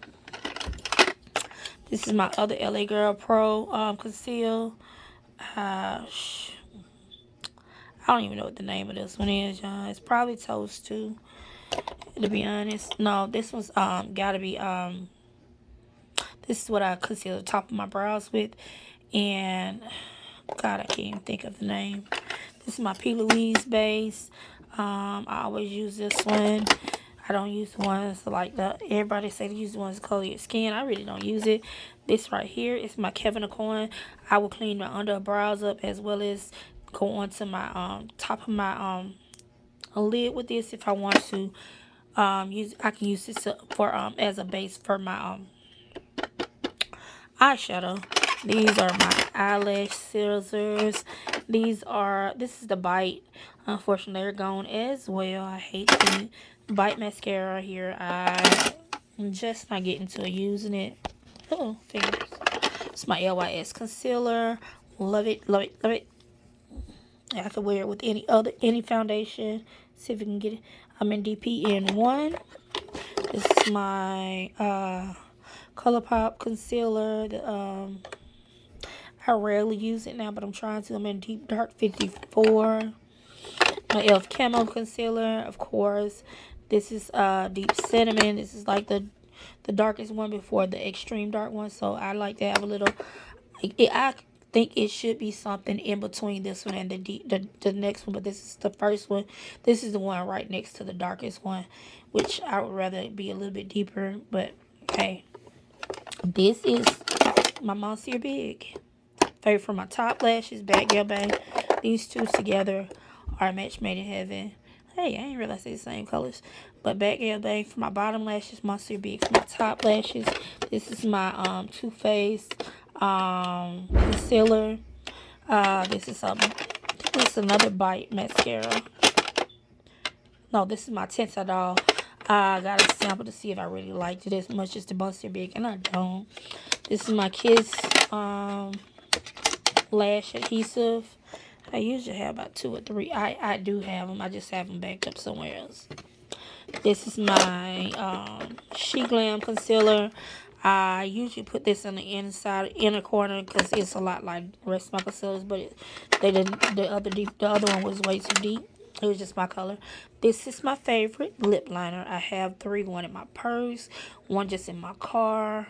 This is my other LA Girl Pro Conceal. I don't even know what the name of this one is, y'all. It's probably Toast too, to be honest. No, this one's gotta be this is what I conceal the top of my brows with, and God, I can't even think of the name. This is my P. Louise base. I always use this one. I don't use the ones like everybody say to use the ones to color your skin. I really don't use it. This right here is my Kevin Coin. I will clean my under brows up as well as go onto my top of my lid with this if I want to. I can use this for as a base for my eyeshadow. These are my eyelash scissors. This is the Bite. Unfortunately, they're gone as well. I hate the Bite mascara here. I'm just not getting to using it. Oh, fingers. It's my LYS concealer. Love it, love it, love it. I can wear it with any foundation. See if we can get it. I'm in DPN1. This is my ColourPop concealer. I rarely use it now, but I'm trying to. I'm in Deep Dark 54. My e.l.f. Camo concealer, of course. This is Deep Cinnamon. This is like the darkest one before the extreme dark one. So I like to have a little. I think it should be something in between this one and the next one, but this is the first one. This is the one right next to the darkest one, which I would rather be a little bit deeper. But hey, this is my Monsieur Big. Favorite for my top lashes, Bad Girl Bang. These two together are a match made in heaven. Hey, I didn't realize they're the same colors. But Bad Girl Bang for my bottom lashes, Monsieur Big for my top lashes. This is my Too Faced concealer. This is another Bite mascara. No, this is my Tinta Doll. I got a sample to see if I really liked it as much as the Monsieur Big, and I don't. This is my Kiss lash adhesive. I usually have about 2 or 3. I do have them. I just have them backed up somewhere else. This is my She Glam concealer. I usually put this on the inner corner because it's a lot like the rest of my concealers, but the other one was way too deep. It was just my color. This is my favorite lip liner. I have 3. One in my purse, one just in my car.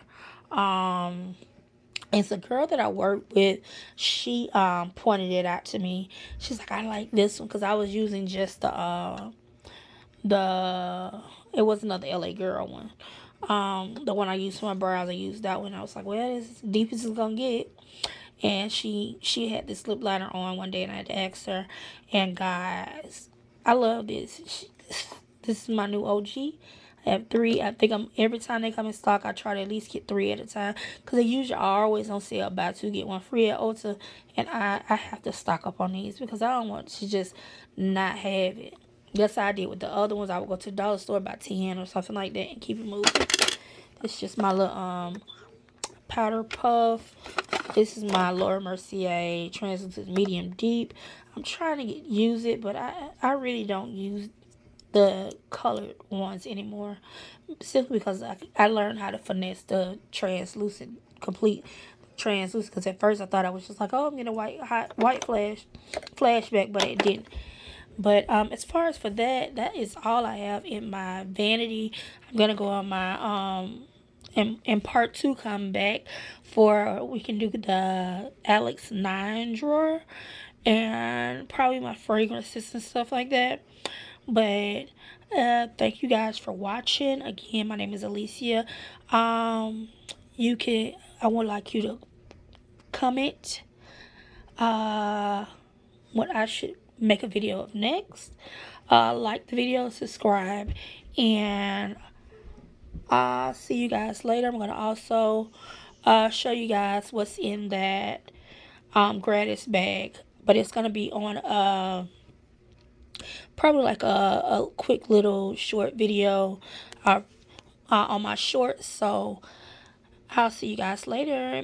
It's a girl that I worked with. She pointed it out to me. She's like, I like this one because I was using just it was another LA Girl one. The one I used for my brows, I used that one. I was like, well, it's as deep as it's gonna get. And she had this lip liner on one day, and I had to ask her. And guys, I love this. This is my new OG. I have 3. I think every time they come in stock, I try to at least get 3 at a time. Because they usually are always on sale. Buy 2, get 1 free at Ulta. And I have to stock up on these because I don't want to just not have it. That's how I did with the other ones. I would go to the dollar store, buy 10 or something like that, and keep it moving. It's just my little powder puff. This is my Laura Mercier translucent medium deep. I'm trying to use it, but I really don't use the colored ones anymore, simply because I learned how to finesse the translucent, complete translucent. Because at first I thought I was just like, oh, I'm getting a white flashback, but it didn't. But as far as for that is all I have in my vanity. I'm gonna go on my in part 2 come back for we can do the Alex 9 drawer and probably my fragrances and stuff like that. But thank you guys for watching. Again, my name is Alicia. I would like you to comment what I should make a video of next. Like the video, subscribe, and I'll see you guys later. I'm gonna also show you guys what's in that gratis bag, but it's gonna be on probably like a quick little short video on my shorts. So I'll see you guys later.